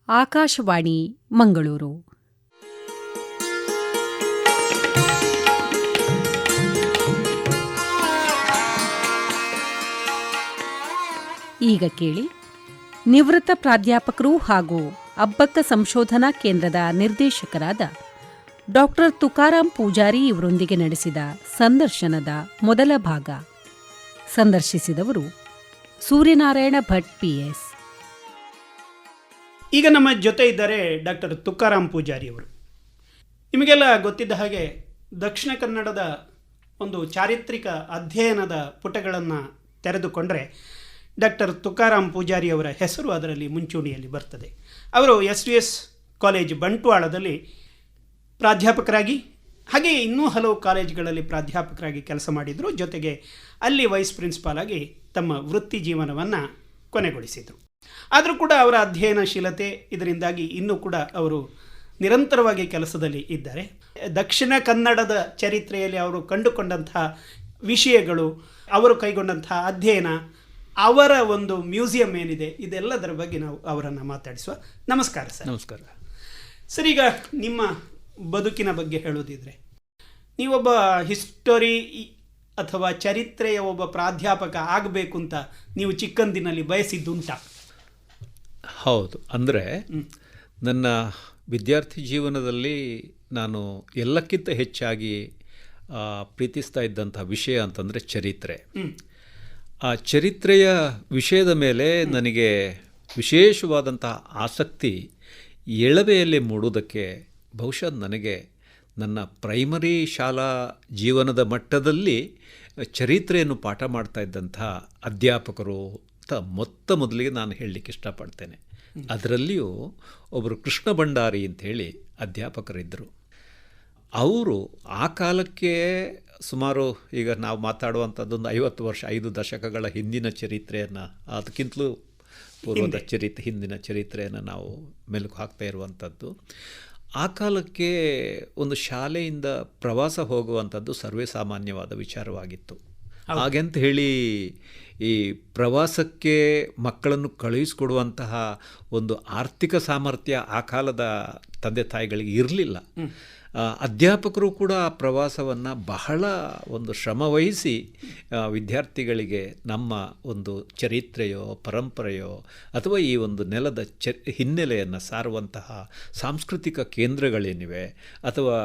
ಆಕಾಶವಾಣಿ ಮಂಗಳೂರು. ಈಗ ಕೇಳಿ, ನಿವೃತ್ತ ಪ್ರಾಧ್ಯಾಪಕರು ಹಾಗೂ ಅಬ್ಬಕ್ಕ ಸಂಶೋಧನಾ ಕೇಂದ್ರದ ನಿರ್ದೇಶಕರಾದ ಡಾ. ತುಕಾರಾಂ ಪೂಜಾರಿ ಇವರೊಂದಿಗೆ ನಡೆಸಿದ ಸಂದರ್ಶನದ ಮೊದಲ ಭಾಗ. ಸಂದರ್ಶಿಸಿದವರು ಸೂರ್ಯನಾರಾಯಣ ಭಟ್ ಪಿಎಸ್. ಈಗ ನಮ್ಮ ಜೊತೆ ಇದ್ದಾರೆ ಡಾಕ್ಟರ್ ತುಕಾರಾಂ ಪೂಜಾರಿಯವರು. ನಿಮಗೆಲ್ಲ ಗೊತ್ತಿದ್ದ ಹಾಗೆ ದಕ್ಷಿಣ ಕನ್ನಡದ ಒಂದು ಚಾರಿತ್ರಿಕ ಅಧ್ಯಯನದ ಪುಟಗಳನ್ನು ತೆರೆದುಕೊಂಡರೆ ಡಾಕ್ಟರ್ ತುಕಾರಾಂ ಪೂಜಾರಿಯವರ ಹೆಸರು ಅದರಲ್ಲಿ ಮುಂಚೂಣಿಯಲ್ಲಿ ಬರ್ತದೆ. ಅವರು SVS ಕಾಲೇಜ್ ಬಂಟ್ವಾಳದಲ್ಲಿ ಪ್ರಾಧ್ಯಾಪಕರಾಗಿ, ಹಾಗೆ ಇನ್ನೂ ಹಲವು ಕಾಲೇಜುಗಳಲ್ಲಿ ಪ್ರಾಧ್ಯಾಪಕರಾಗಿ ಕೆಲಸ ಮಾಡಿದರು. ಜೊತೆಗೆ ಅಲ್ಲಿ ವೈಸ್ ಪ್ರಿನ್ಸಿಪಾಲ್ ಆಗಿ ತಮ್ಮ ವೃತ್ತಿ ಜೀವನವನ್ನು ಕೊನೆಗೊಳಿಸಿದರು. ಆದರೂ ಕೂಡ ಅವರ ಅಧ್ಯಯನಶೀಲತೆ ಇದರಿಂದಾಗಿ ಇನ್ನೂ ಕೂಡ ಅವರು ನಿರಂತರವಾಗಿ ಕೆಲಸದಲ್ಲಿ ಇದ್ದಾರೆ. ದಕ್ಷಿಣ ಕನ್ನಡದ ಚರಿತ್ರೆಯಲ್ಲಿ ಅವರು ಕಂಡುಕೊಂಡಂತಹ ವಿಷಯಗಳು, ಅವರು ಕೈಗೊಂಡಂತಹ ಅಧ್ಯಯನ, ಅವರ ಒಂದು ಮ್ಯೂಸಿಯಂ ಏನಿದೆ, ಇದೆಲ್ಲದರ ಬಗ್ಗೆ ನಾವು ಅವರನ್ನು ಮಾತಾಡಿಸುವ. ನಮಸ್ಕಾರ ಸರ್. ನಮಸ್ಕಾರ ಸರ್. ಈಗ ನಿಮ್ಮ ಬದುಕಿನ ಬಗ್ಗೆ ಹೇಳೋದಿದ್ರೆ, ನೀವೊಬ್ಬ ಹಿಸ್ಟರಿ ಅಥವಾ ಚರಿತ್ರೆಯ ಒಬ್ಬ ಪ್ರಾಧ್ಯಾಪಕ ಆಗಬೇಕು ಅಂತ ನೀವು ಚಿಕ್ಕಂದಿನಲ್ಲಿ ಬಯಸಿದ್ದುಂಟಾ? ಹೌದು. ಅಂದರೆ ನನ್ನ ವಿದ್ಯಾರ್ಥಿ ಜೀವನದಲ್ಲಿ ನಾನು ಎಲ್ಲಕ್ಕಿಂತ ಹೆಚ್ಚಾಗಿ ಪ್ರೀತಿಸ್ತಾ ಇದ್ದಂಥ ವಿಷಯ ಅಂತಂದರೆ ಚರಿತ್ರೆ. ಆ ಚರಿತ್ರೆಯ ವಿಷಯದ ಮೇಲೆ ನನಗೆ ವಿಶೇಷವಾದಂತಹ ಆಸಕ್ತಿ ಎಳವೆಯಲ್ಲಿ ಮೂಡುವುದಕ್ಕೆ ಬಹುಶಃ ನನಗೆ ನನ್ನ ಪ್ರೈಮರಿ ಶಾಲಾ ಜೀವನದ ಮಟ್ಟದಲ್ಲಿ ಚರಿತ್ರೆಯನ್ನು ಪಾಠ ಮಾಡ್ತಾ ಇದ್ದಂಥ ಅಧ್ಯಾಪಕರು ಅಂತ ಮೊದಲಿಗೆ ನಾನು ಹೇಳಲಿಕ್ಕೆ ಇಷ್ಟಪಡ್ತೇನೆ. ಅದರಲ್ಲಿಯೂ ಒಬ್ಬರು ಕೃಷ್ಣ ಭಂಡಾರಿ ಅಂಥೇಳಿ ಅಧ್ಯಾಪಕರಿದ್ದರು. ಅವರು ಆ ಕಾಲಕ್ಕೆ ಸುಮಾರು ಈಗ ನಾವು ಮಾತಾಡುವಂಥದ್ದೊಂದು 50 ವರ್ಷ, 5 ದಶಕಗಳ ಹಿಂದಿನ ಚರಿತ್ರೆಯನ್ನು, ಅದಕ್ಕಿಂತಲೂ ಪೂರ್ವದ ಹಿಂದಿನ ಚರಿತ್ರೆಯನ್ನು ನಾವು ಮೆಲುಕು ಹಾಕ್ತಾ ಇರುವಂಥದ್ದು. ಆ ಕಾಲಕ್ಕೆ ಒಂದು ಶಾಲೆಯಿಂದ ಪ್ರವಾಸ ಹೋಗುವಂಥದ್ದು ಸರ್ವೇ ಸಾಮಾನ್ಯವಾದ ವಿಚಾರವಾಗಿತ್ತು. ಹಾಗೆಂತ ಹೇಳಿ ಈ ಪ್ರವಾಸಕ್ಕೆ ಮಕ್ಕಳನ್ನು ಕಳುಹಿಸಿಕೊಡುವಂತಹ ಒಂದು ಆರ್ಥಿಕ ಸಾಮರ್ಥ್ಯ ಆ ಕಾಲದ ತಂದೆ ತಾಯಿಗಳಿಗೆ ಇರಲಿಲ್ಲ. ಅಧ್ಯಾಪಕರು ಕೂಡ ಆ ಪ್ರವಾಸವನ್ನು ಬಹಳ ಒಂದು ಶ್ರಮವಹಿಸಿ ವಿದ್ಯಾರ್ಥಿಗಳಿಗೆ ನಮ್ಮ ಒಂದು ಚರಿತ್ರೆಯೋ ಪರಂಪರೆಯೋ ಅಥವಾ ಈ ಒಂದು ನೆಲದ ಹಿನ್ನೆಲೆಯನ್ನು ಸಾರುವಂತಹ ಸಾಂಸ್ಕೃತಿಕ ಕೇಂದ್ರಗಳೇನಿವೆ ಅಥವಾ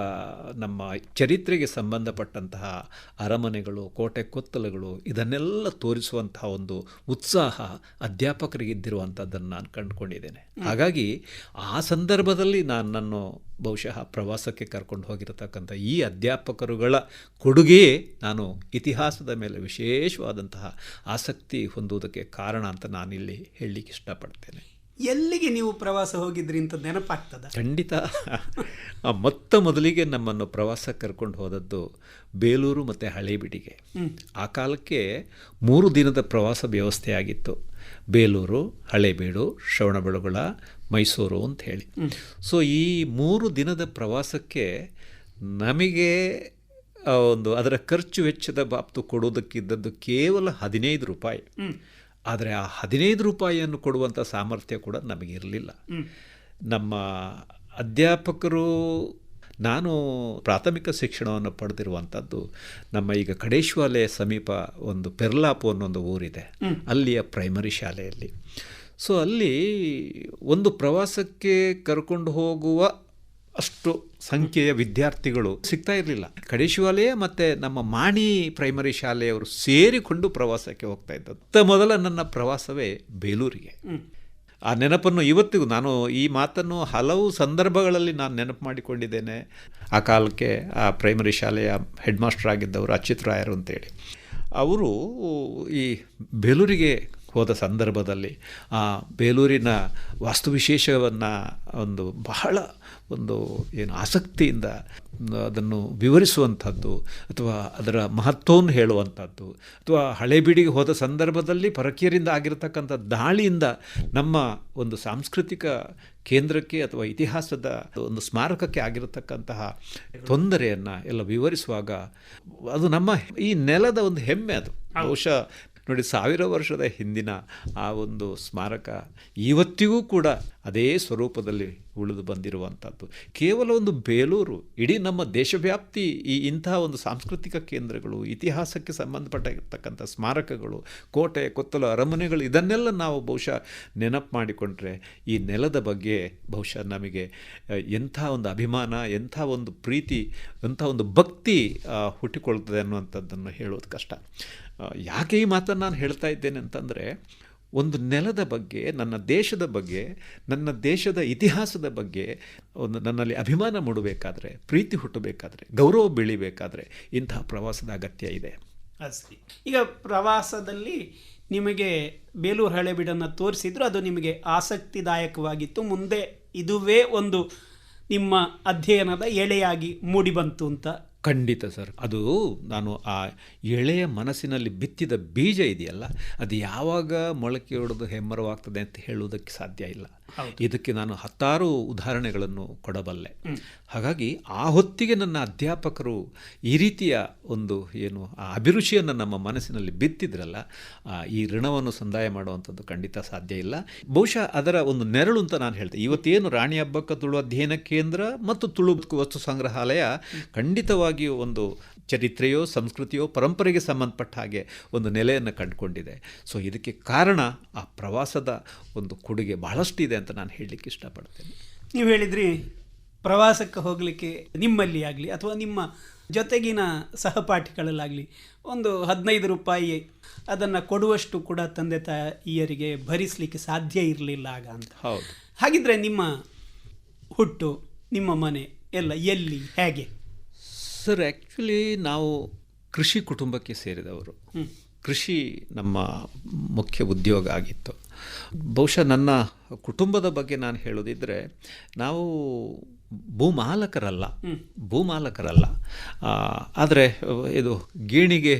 ನಮ್ಮ ಚರಿತ್ರೆಗೆ ಸಂಬಂಧಪಟ್ಟಂತಹ ಅರಮನೆಗಳು, ಕೋಟೆ ಕೊತ್ತಲಗಳು, ಇದನ್ನೆಲ್ಲ ತೋರಿಸುವಂತಹ ಒಂದು ಉತ್ಸಾಹ ಅಧ್ಯಾಪಕರಿಗೆ ಇದ್ದಿರುವಂಥದ್ದನ್ನು ನಾನು ಕಂಡುಕೊಂಡಿದ್ದೇನೆ. ಹಾಗಾಗಿ ಆ ಸಂದರ್ಭದಲ್ಲಿ ನನ್ನನ್ನು ಬಹುಶಃ ಪ್ರವಾಸಕ್ಕೆ ಕರ್ಕೊಂಡು ಹೋಗಿರತಕ್ಕಂಥ ಈ ಅಧ್ಯಾಪಕರುಗಳ ಕೊಡುಗೆಯೇ ನಾನು ಇತಿಹಾಸದ ಮೇಲೆ ವಿಶೇಷವಾದಂತಹ ಆಸಕ್ತಿ ಹೊಂದುವುದಕ್ಕೆ ಕಾರಣ ಅಂತ ನಾನಿಲ್ಲಿ ಹೇಳಲಿಕ್ಕೆ ಇಷ್ಟಪಡ್ತೇನೆ. ಎಲ್ಲಿಗೆ ನೀವು ಪ್ರವಾಸ ಹೋಗಿದ್ರಿ ಅಂತ ನೆನಪಾಗ್ತದ? ಖಂಡಿತ. ಮೊದಲಿಗೆ ನಮ್ಮನ್ನು ಪ್ರವಾಸಕ್ಕೆ ಕರ್ಕೊಂಡು ಹೋದದ್ದು ಬೇಲೂರು ಮತ್ತು ಹಳೇಬೀಡಿಗೆ. ಆ ಕಾಲಕ್ಕೆ 3 ದಿನದ ಪ್ರವಾಸ ವ್ಯವಸ್ಥೆ ಆಗಿತ್ತು. ಬೇಲೂರು, ಹಳೇಬೀಡು, ಶ್ರವಣಬೆಳಗೊಳ, ಮೈಸೂರು ಅಂತ ಹೇಳಿ. ಸೊ ಈ 3 ದಿನದ ಪ್ರವಾಸಕ್ಕೆ ನಮಗೆ ಒಂದು ಅದರ ಖರ್ಚು ವೆಚ್ಚದ ಬಾಬ್ತು ಕೊಡೋದಕ್ಕಿದ್ದದ್ದು ಕೇವಲ 15 ರೂಪಾಯಿ. ಆದರೆ ಆ 15 ರೂಪಾಯಿಯನ್ನು ಕೊಡುವಂಥ ಸಾಮರ್ಥ್ಯ ಕೂಡ ನಮಗಿರಲಿಲ್ಲ. ನಮ್ಮ ಅಧ್ಯಾಪಕರು, ನಾನು ಪ್ರಾಥಮಿಕ ಶಿಕ್ಷಣವನ್ನು ಪಡೆದಿರುವಂಥದ್ದು ನಮ್ಮ ಈಗ ಕಡೇಶ್ವಾಲೆ ಸಮೀಪ ಒಂದು ಪೆರ್ಲಾಪು ಅನ್ನೊಂದು ಊರಿದೆ, ಅಲ್ಲಿಯ ಪ್ರೈಮರಿ ಶಾಲೆಯಲ್ಲಿ. ಸೊ ಅಲ್ಲಿ ಒಂದು ಪ್ರವಾಸಕ್ಕೆ ಕರ್ಕೊಂಡು ಹೋಗುವ ಅಷ್ಟು ಸಂಖ್ಯೆಯ ವಿದ್ಯಾರ್ಥಿಗಳು ಸಿಗ್ತಾ ಇರಲಿಲ್ಲ. ಕಡೇಶ್ವಾಲೆಯ ಮತ್ತು ನಮ್ಮ ಮಾಣಿ ಪ್ರೈಮರಿ ಶಾಲೆಯವರು ಸೇರಿಕೊಂಡು ಪ್ರವಾಸಕ್ಕೆ ಹೋಗ್ತಾ ಇದ್ದದ್ದು. ಮೊದಲ ನನ್ನ ಪ್ರವಾಸವೇ ಬೇಲೂರಿಗೆ. ಆ ನೆನಪನ್ನು ಇವತ್ತಿಗೂ ನಾನು ಈ ಮಾತನ್ನು ಹಲವು ಸಂದರ್ಭಗಳಲ್ಲಿ ನಾನು ನೆನಪು ಮಾಡಿಕೊಂಡಿದ್ದೇನೆ. ಆ ಕಾಲಕ್ಕೆ ಆ ಪ್ರೈಮರಿ ಶಾಲೆಯ ಹೆಡ್ ಮಾಸ್ಟರ್ ಆಗಿದ್ದವರು ಅಚ್ಯುತ್ ರಾಯರು ಅಂತೇಳಿ, ಅವರು ಈ ಬೇಲೂರಿಗೆ ಹೋದ ಸಂದರ್ಭದಲ್ಲಿ ಆ ಬೇಲೂರಿನ ವಾಸ್ತುವಿಶೇಷವನ್ನು ಬಹಳ ಆಸಕ್ತಿಯಿಂದ ಅದನ್ನು ವಿವರಿಸುವಂಥದ್ದು ಅಥವಾ ಅದರ ಮಹತ್ವವನ್ನು ಹೇಳುವಂಥದ್ದು, ಅಥವಾ ಹಳೇಬೀಡಿಗೆ ಹೋದ ಸಂದರ್ಭದಲ್ಲಿ ಪರಕೀಯರಿಂದ ಆಗಿರತಕ್ಕಂಥ ದಾಳಿಯಿಂದ ನಮ್ಮ ಒಂದು ಸಾಂಸ್ಕೃತಿಕ ಕೇಂದ್ರಕ್ಕೆ ಅಥವಾ ಇತಿಹಾಸದ ಒಂದು ಸ್ಮಾರಕಕ್ಕೆ ಆಗಿರತಕ್ಕಂತಹ ತೊಂದರೆಯನ್ನು ಎಲ್ಲ ವಿವರಿಸುವಾಗ ಅದು ನಮ್ಮ ಈ ನೆಲದ ಒಂದು ಹೆಮ್ಮೆ. ಅದು ಬಹುಶಃ ನೋಡಿ 1000 ವರ್ಷದ ಹಿಂದಿನ ಆ ಒಂದು ಸ್ಮಾರಕ ಇವತ್ತಿಗೂ ಕೂಡ ಅದೇ ಸ್ವರೂಪದಲ್ಲಿ ಉಳಿದು ಬಂದಿರುವಂಥದ್ದು. ಕೇವಲ ಒಂದು ಬೇಲೂರು, ಇಡೀ ನಮ್ಮ ದೇಶವ್ಯಾಪ್ತಿ ಇಂತಹ ಒಂದು ಸಾಂಸ್ಕೃತಿಕ ಕೇಂದ್ರಗಳು, ಇತಿಹಾಸಕ್ಕೆ ಸಂಬಂಧಪಟ್ಟಿರ್ತಕ್ಕಂಥ ಸ್ಮಾರಕಗಳು, ಕೋಟೆ ಕೊತ್ತಲು ಅರಮನೆಗಳು, ಇದನ್ನೆಲ್ಲ ನಾವು ಬಹುಶಃ ನೆನಪು ಮಾಡಿಕೊಂಡ್ರೆ ಈ ನೆಲದ ಬಗ್ಗೆ ಬಹುಶಃ ನಮಗೆ ಎಂಥ ಒಂದು ಅಭಿಮಾನ, ಎಂಥ ಒಂದು ಪ್ರೀತಿ, ಎಂಥ ಒಂದು ಭಕ್ತಿ ಹುಟ್ಟಿಕೊಳ್ತದೆ ಅನ್ನುವಂಥದ್ದನ್ನು ಹೇಳೋದು ಕಷ್ಟ. ಯಾಕೆ ಈ ಮಾತನ್ನು ನಾನು ಹೇಳ್ತಾ ಇದ್ದೇನೆ ಅಂತಂದರೆ, ಒಂದು ನೆಲದ ಬಗ್ಗೆ, ನನ್ನ ದೇಶದ ಬಗ್ಗೆ, ನನ್ನ ದೇಶದ ಇತಿಹಾಸದ ಬಗ್ಗೆ ಒಂದು ನನ್ನಲ್ಲಿ ಅಭಿಮಾನ ಮೂಡಬೇಕಾದ್ರೆ, ಪ್ರೀತಿ ಹುಟ್ಟಬೇಕಾದ್ರೆ, ಗೌರವ ಬೆಳಿಬೇಕಾದ್ರೆ ಇಂತಹ ಪ್ರವಾಸದ ಅಗತ್ಯ ಇದೆ. ಸರಿ, ಈಗ ಪ್ರವಾಸದಲ್ಲಿ ನಿಮಗೆ ಬೇಲೂರು ಹಳೆಬೀಡನ್ನು ತೋರಿಸಿದ್ರು, ಅದು ನಿಮಗೆ ಆಸಕ್ತಿದಾಯಕವಾಗಿತ್ತು, ಮುಂದೆ ಇದುವೇ ಒಂದು ನಿಮ್ಮ ಅಧ್ಯಯನದ ಎಳೆಯಾಗಿ ಮೂಡಿಬಂತು ಅಂತ? ಖಂಡಿತ ಸರ್. ಅದು ನಾನು ಆ ಎಳೆಯ ಮನಸ್ಸಿನಲ್ಲಿ ಬಿತ್ತಿದ ಬೀಜ ಇದೆಯಲ್ಲ, ಅದು ಯಾವಾಗ ಮೊಳಕೆ ಹೊಡೆದು ಹೆಮ್ಮರವಾಗ್ತದೆ ಅಂತ ಹೇಳುವುದಕ್ಕೆ ಸಾಧ್ಯ ಇಲ್ಲ. ಇದಕ್ಕೆ ನಾನು 10 ಉದಾಹರಣೆಗಳನ್ನು ಕೊಡಬಲ್ಲೆ. ಹಾಗಾಗಿ ಆ ಹೊತ್ತಿಗೆ ನನ್ನ ಅಧ್ಯಾಪಕರು ಈ ರೀತಿಯ ಒಂದು ಆ ಅಭಿರುಚಿಯನ್ನು ನಮ್ಮ ಮನಸ್ಸಿನಲ್ಲಿ ಬಿತ್ತಿದ್ರಲ್ಲ, ಈ ಋಣವನ್ನು ಸಂದಾಯ ಮಾಡುವಂಥದ್ದು ಖಂಡಿತ ಸಾಧ್ಯ ಇಲ್ಲ. ಬಹುಶಃ ಅದರ ಒಂದು ನೆರಳು ಅಂತ ನಾನು ಹೇಳ್ತೇನೆ. ಇವತ್ತೇನು ರಾಣಿ ಅಬ್ಬಕ್ಕ ತುಳು ಅಧ್ಯಯನ ಕೇಂದ್ರ ಮತ್ತು ತುಳು ವಸ್ತು ಸಂಗ್ರಹಾಲಯ ಖಂಡಿತವಾಗಿ ಒಂದು ಚರಿತ್ರೆಯೋ, ಸಂಸ್ಕೃತಿಯೋ, ಪರಂಪರೆಗೆ ಸಂಬಂಧಪಟ್ಟ ಹಾಗೆ ಒಂದು ನೆಲೆಯನ್ನು ಕಂಡುಕೊಂಡಿದೆ. ಸೊ ಇದಕ್ಕೆ ಕಾರಣ ಆ ಪ್ರವಾಸದ ಒಂದು ಕೊಡುಗೆ ಬಹಳಷ್ಟಿದೆ ಅಂತ ನಾನು ಹೇಳಲಿಕ್ಕೆ ಇಷ್ಟಪಡ್ತೇನೆ. ನೀವು ಹೇಳಿದ್ರಿ ಪ್ರವಾಸಕ್ಕೆ ಹೋಗಲಿಕ್ಕೆ ನಿಮ್ಮಲ್ಲಿ ಆಗಲಿ ಅಥವಾ ನಿಮ್ಮ ಜೊತೆಗಿನ ಸಹಪಾಠಿಗಳಲ್ಲಾಗಲಿ ಒಂದು 15 ರೂಪಾಯಿ ಅದನ್ನು ಕೊಡುವಷ್ಟು ಕೂಡ ತಂದೆ ತಾಯಿಯರಿಗೆ ಭರಿಸಲಿಕ್ಕೆ ಸಾಧ್ಯ ಇರಲಿಲ್ಲ ಆಗ ಅಂತ. ಹೌದು. ಹಾಗಿದ್ರೆ ನಿಮ್ಮ ಹುಟ್ಟು, ನಿಮ್ಮ ಮನೆ ಎಲ್ಲ ಎಲ್ಲಿ, ಹೇಗೆ? ಸರ್, ಆ್ಯಕ್ಚುಲಿ ನಾವು ಕೃಷಿ ಕುಟುಂಬಕ್ಕೆ ಸೇರಿದವರು. ಕೃಷಿ ನಮ್ಮ ಮುಖ್ಯ ಉದ್ಯೋಗ ಆಗಿತ್ತು. ಬಹುಶಃ ನನ್ನ ಕುಟುಂಬದ ಬಗ್ಗೆ ನಾನು ಹೇಳೋದಿದ್ದರೆ, ನಾವು ಭೂಮಾಲಕರಲ್ಲ, ಆದರೆ ಇದು ಗೇಣಿಗೆ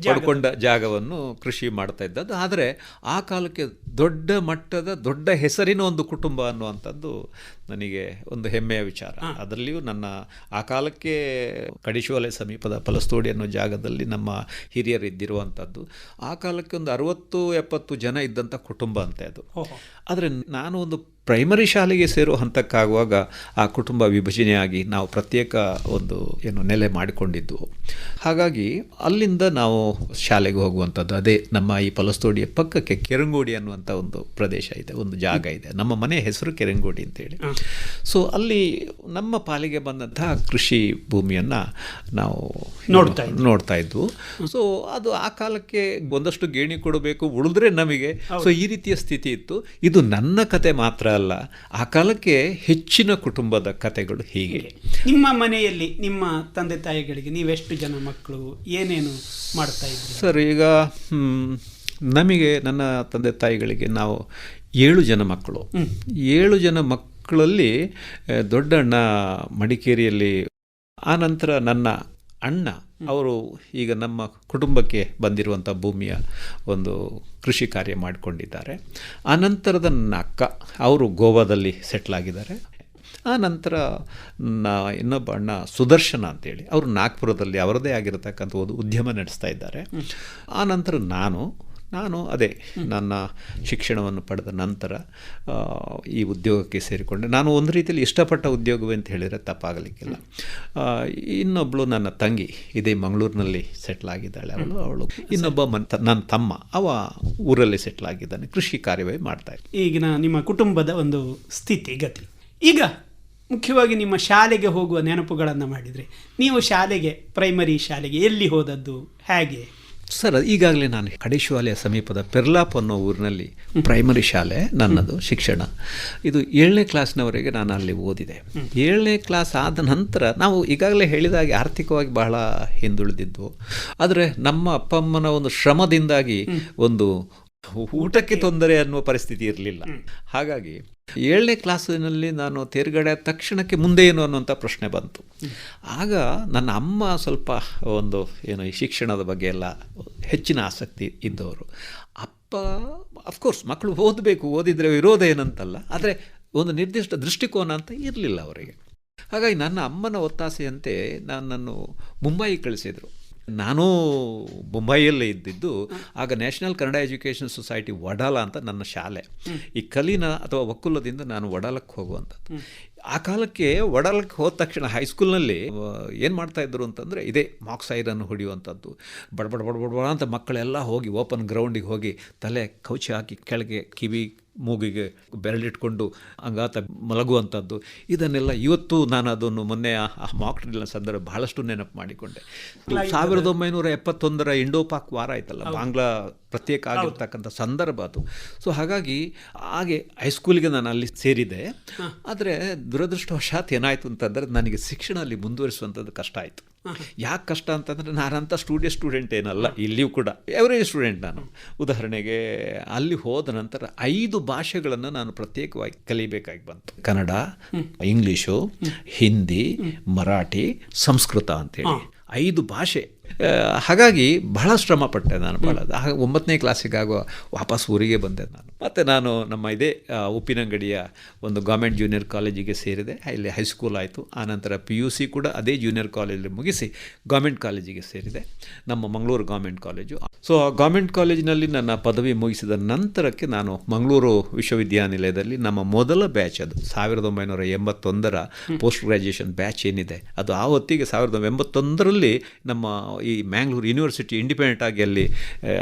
ಪಡ್ಕೊಂಡ ಜಾಗವನ್ನು ಕೃಷಿ ಮಾಡ್ತಾ ಇದ್ದದ್ದು. ಆದರೆ ಆ ಕಾಲಕ್ಕೆ ದೊಡ್ಡ ಮಟ್ಟದ, ದೊಡ್ಡ ಹೆಸರಿನ ಒಂದು ಕುಟುಂಬ ಅನ್ನುವಂಥದ್ದು ನನಗೆ ಒಂದು ಹೆಮ್ಮೆಯ ವಿಚಾರ. ಅದರಲ್ಲಿಯೂ ನನ್ನ ಆ ಕಾಲಕ್ಕೆ ಕಡಿಶೋಲೆ ಸಮೀಪದ ಪಲಸ್ತೋಡಿ ಅನ್ನೋ ಜಾಗದಲ್ಲಿ ನಮ್ಮ ಹಿರಿಯರು ಇದ್ದಿರುವಂಥದ್ದು. ಆ ಕಾಲಕ್ಕೆ ಒಂದು 60-70 ಜನ ಇದ್ದಂಥ ಕುಟುಂಬ ಅಂತೆ ಅದು. ಆದರೆ ನಾನು ಒಂದು ಪ್ರೈಮರಿ ಶಾಲೆಗೆ ಸೇರೋ ಹಂತಕ್ಕಾಗುವಾಗ ಆ ಕುಟುಂಬ ವಿಭಜನೆಯಾಗಿ ನಾವು ಪ್ರತ್ಯೇಕ ಒಂದು ನೆಲೆ ಮಾಡಿಕೊಂಡಿದ್ದು. ಹಾಗಾಗಿ ಅಲ್ಲಿಂದ ನಾವು ಶಾಲೆಗೆ ಹೋಗುವಂಥದ್ದು. ಅದೇ ನಮ್ಮ ಈ ಪಲಸ್ತೋಡಿಯ ಪಕ್ಕಕ್ಕೆ ಕೆರಂಗೋಡಿ ಅನ್ನುವಂಥ ಒಂದು ಪ್ರದೇಶ ಇದೆ, ಒಂದು ಜಾಗ ಇದೆ. ನಮ್ಮ ಮನೆ ಹೆಸರು ಕೆರಂಗೋಡಿ ಅಂತೇಳಿ. ಸೊ ಅಲ್ಲಿ ನಮ್ಮ ಪಾಲಿಗೆ ಬಂದಂತಹ ಕೃಷಿ ಭೂಮಿಯನ್ನು ನಾವು ನೋಡ್ತಾ ಇದ್ವು. ಸೊ ಅದು ಆ ಕಾಲಕ್ಕೆ ಒಂದಷ್ಟು ಗೇಣಿ ಕೊಡಬೇಕು, ಉಳಿದ್ರೆ ನಮಗೆ. ಸೊ ಈ ರೀತಿಯ ಸ್ಥಿತಿ ಇತ್ತು. ಇದು ನನ್ನ ಕತೆ ಮಾತ್ರ ಅಲ್ಲ, ಆ ಕಾಲಕ್ಕೆ ಹೆಚ್ಚಿನ ಕುಟುಂಬದ ಕತೆಗಳು ಹೀಗೆ. ನಿಮ್ಮ ಮನೆಯಲ್ಲಿ ನಿಮ್ಮ ತಂದೆ ತಾಯಿಗಳಿಗೆ ನೀವೆಷ್ಟು ಜನ ಮಕ್ಕಳು, ಏನೇನು ಮಾಡ್ತಾ ಇದ್ದೀರಿ? ಸರ್, ಈಗ ನಮಗೆ, ನನ್ನ ತಂದೆ ತಾಯಿಗಳಿಗೆ ನಾವು 7 ಜನ ಮಕ್ಕಳು. 7 ಜನ ಮಕ್ಕಳಲ್ಲಿ ದೊಡ್ಡಣ್ಣ ಮಡಿಕೇರಿಯಲ್ಲಿ, ಆನಂತರ ನನ್ನ ಅಣ್ಣ ಅವರು ಈಗ ನಮ್ಮ ಕುಟುಂಬಕ್ಕೆ ಬಂದಿರುವಂಥ ಭೂಮಿಯ ಒಂದು ಕೃಷಿ ಕಾರ್ಯ ಮಾಡಿಕೊಂಡಿದ್ದಾರೆ. ಆನಂತರದ ನನ್ನ ಅಕ್ಕ, ಅವರು ಗೋವಾದಲ್ಲಿ ಸೆಟ್ಲಾಗಿದ್ದಾರೆ. ಆ ನಂತರ ಇನ್ನೊಬ್ಬ ಅಣ್ಣ ಸುದರ್ಶನ ಅಂತೇಳಿ, ಅವರು ನಾಗ್ಪುರದಲ್ಲಿ ಅವರದೇ ಆಗಿರತಕ್ಕಂಥ ಒಂದು ಉದ್ಯಮ ನಡೆಸ್ತಾ ಇದ್ದಾರೆ. ಆ ನಂತರ ನಾನು ಅದೇ ನನ್ನ ಶಿಕ್ಷಣವನ್ನು ಪಡೆದ ನಂತರ ಈ ಉದ್ಯೋಗಕ್ಕೆ ಸೇರಿಕೊಂಡೆ. ನಾನು ಒಂದು ರೀತಿಯಲ್ಲಿ ಇಷ್ಟಪಟ್ಟ ಉದ್ಯೋಗವೇ ಅಂತ ಹೇಳಿದರೆ ತಪ್ಪಾಗಲಿಕ್ಕಿಲ್ಲ. ಇನ್ನೊಬ್ಬಳು ನನ್ನ ತಂಗಿ ಇದೇ ಮಂಗಳೂರಿನಲ್ಲಿ ಸೆಟ್ಲಾಗಿದ್ದಾಳೆ. ಅವಳು ಇನ್ನೊಬ್ಬ ನನ್ನ ತಮ್ಮ, ಅವ ಊರಲ್ಲಿ ಸೆಟ್ಲಾಗಿದ್ದಾನೆ, ಕೃಷಿ ಕಾರ್ಯವೇ ಮಾಡ್ತಾಯಿದ್ದೆ. ಈಗಿನ ನಿಮ್ಮ ಕುಟುಂಬದ ಒಂದು ಸ್ಥಿತಿ ಗತಿ. ಈಗ ಮುಖ್ಯವಾಗಿ ನಿಮ್ಮ ಶಾಲೆಗೆ ಹೋಗುವ ನೆನಪುಗಳನ್ನು ಮಾಡಿದರೆ, ನೀವು ಶಾಲೆಗೆ, ಪ್ರೈಮರಿ ಶಾಲೆಗೆ ಎಲ್ಲಿ ಹೋದದ್ದು, ಹೇಗೆ? ಸರ್, ಈಗಾಗಲೇ ನಾನು ಕಡಿಶಾಲೆಯ ಸಮೀಪದ ಪೆರ್ಲಾಪ್ ಅನ್ನೋ ಊರಿನಲ್ಲಿ ಪ್ರೈಮರಿ ಶಾಲೆ ನನ್ನದು ಶಿಕ್ಷಣ. ಇದು 7ನೇ ಕ್ಲಾಸ್ನವರೆಗೆ ನಾನು ಅಲ್ಲಿ ಓದಿದೆ. 7ನೇ ಕ್ಲಾಸ್ ಆದ ನಂತರ ನಾವು ಈಗಾಗಲೇ ಹೇಳಿದಾಗೆ ಆರ್ಥಿಕವಾಗಿ ಬಹಳ ಹಿಂದುಳಿದಿದ್ವು. ಆದರೆ ನಮ್ಮ ಅಪ್ಪ ಅಮ್ಮನ ಒಂದು ಶ್ರಮದಿಂದಾಗಿ ಒಂದು ಊಟಕ್ಕೆ ತೊಂದರೆ ಅನ್ನುವ ಪರಿಸ್ಥಿತಿ ಇರಲಿಲ್ಲ. ಹಾಗಾಗಿ 7ನೇ ಕ್ಲಾಸಿನಲ್ಲಿ ನಾನು ತೇರ್ಗಡೆ ಆದ ತಕ್ಷಣಕ್ಕೆ ಮುಂದೆ ಏನು ಅನ್ನುವಂಥ ಪ್ರಶ್ನೆ ಬಂತು. ಆಗ ನನ್ನ ಅಮ್ಮ ಸ್ವಲ್ಪ ಒಂದು ಈ ಶಿಕ್ಷಣದ ಬಗ್ಗೆ ಎಲ್ಲ ಹೆಚ್ಚಿನ ಆಸಕ್ತಿ ಇದ್ದವರು. ಅಪ್ಪ ಅಫ್ಕೋರ್ಸ್ ಮಕ್ಕಳು ಓದಬೇಕು, ಓದಿದರೆ ವಿರೋಧ ಏನಂತಲ್ಲ, ಆದರೆ ಒಂದು ನಿರ್ದಿಷ್ಟ ದೃಷ್ಟಿಕೋನ ಅಂತ ಇರಲಿಲ್ಲ ಅವರಿಗೆ. ಹಾಗಾಗಿ ನನ್ನ ಅಮ್ಮನ ಒತ್ತಾಸೆಯಂತೆ ನನ್ನನ್ನು ಮುಂಬೈಗೆ ಕಳಿಸಿದರು. ನಾನು ಮುಂಬೈಯಲ್ಲೇ ಇದ್ದಿದ್ದು. ಆಗ national Kannada education society Wadala ಅಂತ ನನ್ನ ಶಾಲೆ. ಈ ಕಲಿನ ಅಥವಾ ಒಕ್ಕುಲದಿಂದ ನಾನು ವಡಾಲಕ್ಕೆ ಹೋಗುವಂಥದ್ದು. ಆ ಕಾಲಕ್ಕೆ ವಡಾಲಕ್ಕೆ ಹೋದ ತಕ್ಷಣ ಹೈಸ್ಕೂಲ್ನಲ್ಲಿ ಏನು ಮಾಡ್ತಾಯಿದ್ರು ಅಂತಂದರೆ ಇದೇ ಮಾಕ್ ಸೈರನ್ನು ಹೊಡೆಯುವಂಥದ್ದು. ಬಡಬಡ ಬಡಬಡ ಅಂತ ಮಕ್ಕಳೆಲ್ಲ ಹೋಗಿ ಓಪನ್ ಗ್ರೌಂಡಿಗೆ ಹೋಗಿ ತಲೆ ಕೌಚಿ ಹಾಕಿ ಕೆಳಗೆ ಕಿವಿ ಮೂಗಿಗೆ ಬೆರಳಿಟ್ಕೊಂಡು ಅಂಗಾತ ಮಲಗುವಂಥದ್ದು. ಇದನ್ನೆಲ್ಲ ಇವತ್ತು ನಾನು ಅದನ್ನು ಮೊನ್ನೆ ಆ ಮಾಕ್ ಡ್ರಿಲ್ನ ಸಂದರ್ಭ ಬಹಳಷ್ಟು ನೆನಪು ಮಾಡಿಕೊಂಡೆ. 1971 ಇಂಡೋ ಪಾಕ್ ವಾರ ಆಯ್ತಲ್ಲ, ಬಾಂಗ್ಲಾ ಪ್ರತ್ಯೇಕ ಆಗಿರ್ತಕ್ಕಂಥ ಸಂದರ್ಭ ಅದು. ಸೊ ಹಾಗಾಗಿ ಹಾಗೆ ಹೈಸ್ಕೂಲಿಗೆ ನಾನು ಅಲ್ಲಿ ಸೇರಿದೆ. ಆದರೆ ದುರದೃಷ್ಟವಶಾತ್ ಏನಾಯಿತು ಅಂತಂದರೆ ನನಗೆ ಶಿಕ್ಷಣ ಅಲ್ಲಿ ಮುಂದುವರಿಸುವಂಥದ್ದು ಕಷ್ಟ ಆಯಿತು. ಯಾಕೆ ಕಷ್ಟ ಅಂತಂದರೆ ನಾನಂಥ ಸ್ಟೂಡೆಂಟ್ ಏನಲ್ಲ, ಇಲ್ಲಿಯೂ ಕೂಡ ಎವರೇಜ್ ಸ್ಟೂಡೆಂಟ್ ನಾನು. ಉದಾಹರಣೆಗೆ ಅಲ್ಲಿ ಹೋದ ನಂತರ 5 ಭಾಷೆಗಳನ್ನು ನಾನು ಪ್ರತ್ಯೇಕವಾಗಿ ಕಲಿಬೇಕಾಗಿ ಬಂತು. ಕನ್ನಡ, ಇಂಗ್ಲೀಷು, ಹಿಂದಿ, ಮರಾಠಿ, ಸಂಸ್ಕೃತ ಅಂತೇಳಿ 5 ಭಾಷೆ. ಹಾಗಾಗಿ ಬಹಳ ಶ್ರಮಪಟ್ಟೆ ನಾನು. ಭಾಳ 9ನೇ ಕ್ಲಾಸಿಗಾಗುವ ವಾಪಸ್ ಊರಿಗೆ ಬಂದೆ ನಾನು. ಮತ್ತು ನಾನು ನಮ್ಮ ಇದೇ ಉಪ್ಪಿನಂಗಡಿಯ ಒಂದು ಗೌರ್ಮೆಂಟ್ ಜೂನಿಯರ್ ಕಾಲೇಜಿಗೆ ಸೇರಿದೆ. ಇಲ್ಲಿ ಹೈಸ್ಕೂಲ್ ಆಯಿತು. ಆನಂತರ PUC ಕೂಡ ಅದೇ ಜೂನಿಯರ್ ಕಾಲೇಜಲ್ಲಿ ಮುಗಿಸಿ ಗೌರ್ಮೆಂಟ್ ಕಾಲೇಜಿಗೆ ಸೇರಿದೆ, ನಮ್ಮ Mangaluru government college. So government ಕಾಲೇಜಿನಲ್ಲಿ ನನ್ನ ಪದವಿ ಮುಗಿಸಿದ ನಂತರಕ್ಕೆ ನಾನು ಮಂಗಳೂರು ವಿಶ್ವವಿದ್ಯಾನಿಲಯದಲ್ಲಿ ನಮ್ಮ ಮೊದಲ ಬ್ಯಾಚ್, ಅದು 1981 ಪೋಸ್ಟ್ ಗ್ರ್ಯಾಜುಯೇಷನ್ ಬ್ಯಾಚ್ ಏನಿದೆ ಅದು ಆ ಹೊತ್ತಿಗೆ 1981 ನಮ್ಮ ಈ ಮ್ಯಾಂಗ್ಳೂರು ಯೂನಿವರ್ಸಿಟಿ ಇಂಡಿಪೆಂಡೆಂಟ್ ಆಗಿ ಅಲ್ಲಿ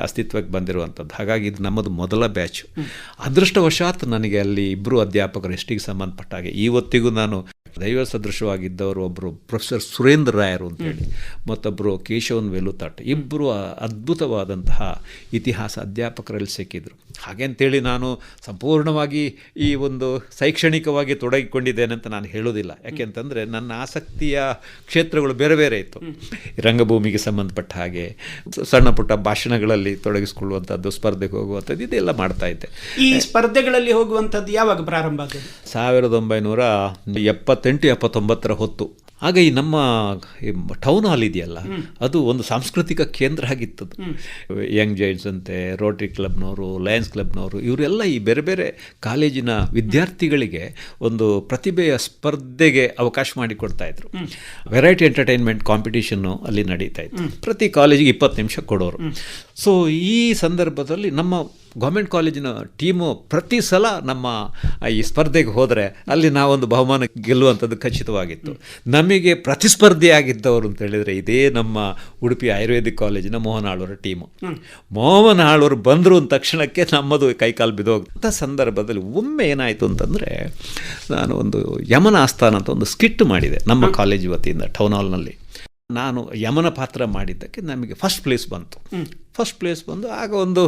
ಅಸ್ತಿತ್ವಕ್ಕೆ ಬಂದಿರುವಂಥದ್ದು. ಹಾಗಾಗಿ ಇದು ನಮ್ಮದು ಮೊದಲ ಬ್ಯಾಚು. ಅದೃಷ್ಟವಶಾತ್ ನನಗೆ ಅಲ್ಲಿ 2 ಅಧ್ಯಾಪಕರು ಎಷ್ಟಿಗೆ ಸಂಬಂಧಪಟ್ಟ ಹಾಗೆ ಇವತ್ತಿಗೂ ನಾನು ದೈವ ಸದೃಶವಾಗಿದ್ದವರು ಒಬ್ಬರು ಪ್ರೊಫೆಸರ್ ಸುರೇಂದ್ರ ರಾಯರು ಅಂತೇಳಿ, ಮತ್ತೊಬ್ಬರು ಕೇಶವನ್ ವೆಲುತಾಟ್, ಇಬ್ಬರು ಅದ್ಭುತವಾದಂತಹ ಇತಿಹಾಸ ಅಧ್ಯಾಪಕರಲ್ಲಿ ಸಿಕ್ಕಿದ್ರು. ಹಾಗೆಂತೇಳಿ ನಾನು ಸಂಪೂರ್ಣವಾಗಿ ಈ ಒಂದು ಶೈಕ್ಷಣಿಕವಾಗಿ ತೊಡಗಿಕೊಂಡಿದ್ದೇನೆ ಅಂತ ನಾನು ಹೇಳೋದಿಲ್ಲ. ಯಾಕೆಂತಂದರೆ ನನ್ನ ಆಸಕ್ತಿಯ ಕ್ಷೇತ್ರಗಳು ಬೇರೆ ಬೇರೆ ಇತ್ತು. ರಂಗಭೂಮಿಗೆ ಸಂಬಂಧಪಟ್ಟ ಹಾಗೆ ಸಣ್ಣ ಪುಟ್ಟ ಭಾಷಣಗಳಲ್ಲಿ ತೊಡಗಿಸ್ಕೊಳ್ಳುವಂಥದ್ದು, ಸ್ಪರ್ಧೆಗೆ ಹೋಗುವಂಥದ್ದು, ಇದೆಲ್ಲ ಮಾಡ್ತಾ ಇದ್ದೆ. ಈ ಸ್ಪರ್ಧೆಗಳಲ್ಲಿ ಹೋಗುವಂಥದ್ದು ಯಾವಾಗ ಪ್ರಾರಂಭ ಆಗಿದೆ? 1978-79 ಹೊತ್ತು. ಆಗ ಈ ನಮ್ಮ ಟೌನ್ ಹಾಲ್ ಇದೆಯಲ್ಲ, ಅದು ಒಂದು ಸಾಂಸ್ಕೃತಿಕ ಕೇಂದ್ರ ಆಗಿತ್ತದು. ಯಂಗ್ ಜೈಂಟ್ಸ್ ಅಂತೆ, ರೋಟರಿ ಕ್ಲಬ್ನವರು, ಲಯನ್ಸ್ ಕ್ಲಬ್ನವರು, ಇವರೆಲ್ಲ ಈ ಬೇರೆ ಬೇರೆ ಕಾಲೇಜಿನ ವಿದ್ಯಾರ್ಥಿಗಳಿಗೆ ಒಂದು ಪ್ರತಿಭೆಯ ಸ್ಪರ್ಧೆಗೆ ಅವಕಾಶ ಮಾಡಿಕೊಡ್ತಾಯಿದ್ರು. ವೆರೈಟಿ ಎಂಟರ್ಟೈನ್ಮೆಂಟ್ ಕಾಂಪಿಟೇಷನ್ನು ಅಲ್ಲಿ ನಡೀತಾ ಇತ್ತು. ಪ್ರತಿ ಕಾಲೇಜಿಗೆ 20 ನಿಮಿಷ ಕೊಡೋರು. ಸೊ ಈ ಸಂದರ್ಭದಲ್ಲಿ ನಮ್ಮ ಗೌರ್ಮೆಂಟ್ ಕಾಲೇಜಿನ ಟೀಮು ಪ್ರತಿ ಸಲ ನಮ್ಮ ಈ ಸ್ಪರ್ಧೆಗೆ ಹೋದರೆ ಅಲ್ಲಿ ನಾವೊಂದು ಬಹುಮಾನ ಗೆಲ್ಲುವಂಥದ್ದು ಖಚಿತವಾಗಿತ್ತು. ನಮಗೆ ಪ್ರತಿಸ್ಪರ್ಧಿಯಾಗಿದ್ದವರು ಅಂತ ಹೇಳಿದರೆ ಇದೇ ನಮ್ಮ ಉಡುಪಿ ಆಯುರ್ವೇದಿಕ್ ಕಾಲೇಜಿನ ಮೋಹನ್ ಆಳ್ವರ ಟೀಮು. ಮೋಹನ್ ಆಳ್ವರು ಬಂದರು ಅಂದ ತಕ್ಷಣಕ್ಕೆ ನಮ್ಮದು ಕೈಕಾಲು ಬಿದ್ದೋಗ್ತ ಸಂದರ್ಭದಲ್ಲಿ ಒಮ್ಮೆ ಏನಾಯಿತು ಅಂತಂದರೆ, ನಾನು ಒಂದು ಯಮನ ಆಸ್ಥಾನ ಅಂತ ಒಂದು ಸ್ಕಿಟ್ ಮಾಡಿದೆ ನಮ್ಮ ಕಾಲೇಜ್ ವತಿಯಿಂದ ಟೌನ್ ಹಾಲ್ನಲ್ಲಿ. ನಾನು ಯಮನ ಪಾತ್ರ ಮಾಡಿದ್ದಕ್ಕೆ ನಮಗೆ ಫಸ್ಟ್ ಪ್ಲೇಸ್ ಬಂತು. ಫಸ್ಟ್ ಪ್ಲೇಸ್ ಬಂದು ಆಗ ಒಂದು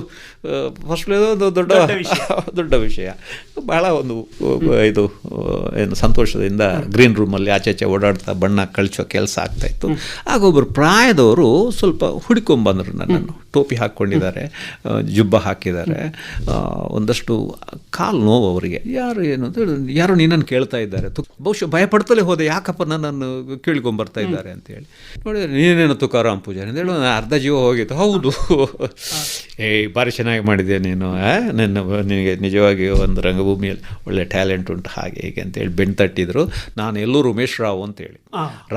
ಫಸ್ಟ್ ಪ್ಲೇಸ್ ಒಂದು ದೊಡ್ಡ ವಿಷಯ. ಭಾಳ ಒಂದು ಇದು ಏನು ಸಂತೋಷದಿಂದ ಗ್ರೀನ್ ರೂಮಲ್ಲಿ ಆಚೆ ಓಡಾಡ್ತಾ ಬಣ್ಣ ಕಳಿಸೋ ಕೆಲಸ ಆಗ್ತಾಯಿತ್ತು. ಆಗ ಒಬ್ಬರು ಪ್ರಾಯದವರು ಸ್ವಲ್ಪ ಹುಡುಕೊಂಬಂದರು ನನ್ನನ್ನು. ಟೋಪಿ ಹಾಕ್ಕೊಂಡಿದ್ದಾರೆ, ಜುಬ್ಬ ಹಾಕಿದ್ದಾರೆ, ಒಂದಷ್ಟು ಕಾಲು ನೋವು ಅವರಿಗೆ. ಯಾರು ಏನು ಅಂತ ಯಾರು ನೀನನ್ನು ಕೇಳ್ತಾ ಇದ್ದಾರೆ. ಬಹುಶಃ ಭಯಪಡ್ತಲೇ ಹೋದೆ, ಯಾಕಪ್ಪ ನನ್ನನ್ನು ಕೇಳ್ಕೊಂಬರ್ತಾ ಇದ್ದಾರೆ ಅಂತೇಳಿ. ನೋಡಿ, ನೀನೇನು ತುಕಾರಾಮ್ ಪೂಜಾರಿ ಅಂತ ಹೇಳಿ ಅರ್ಧ ಜೀವ ಹೋಗಿತ್ತು. ಹೌದು, ಭಾರಿ ಚೆನ್ನಾಗಿ ಮಾಡಿದೆ ನೀನು, ನಿನಗೆ ನಿಜವಾಗಿ ಒಂದು ರಂಗಭೂಮಿಯಲ್ಲಿ ಒಳ್ಳೆ ಟ್ಯಾಲೆಂಟ್ ಉಂಟು, ಹಾಗೆ ಹೀಗೆ ಅಂತೇಳಿ ಬೆಣ್ಣು ತಟ್ಟಿದ್ರು. ನಾನು ಎಲ್ಲರೂ ಉಮೇಶ್ ರಾವ್ ಅಂತೇಳಿ,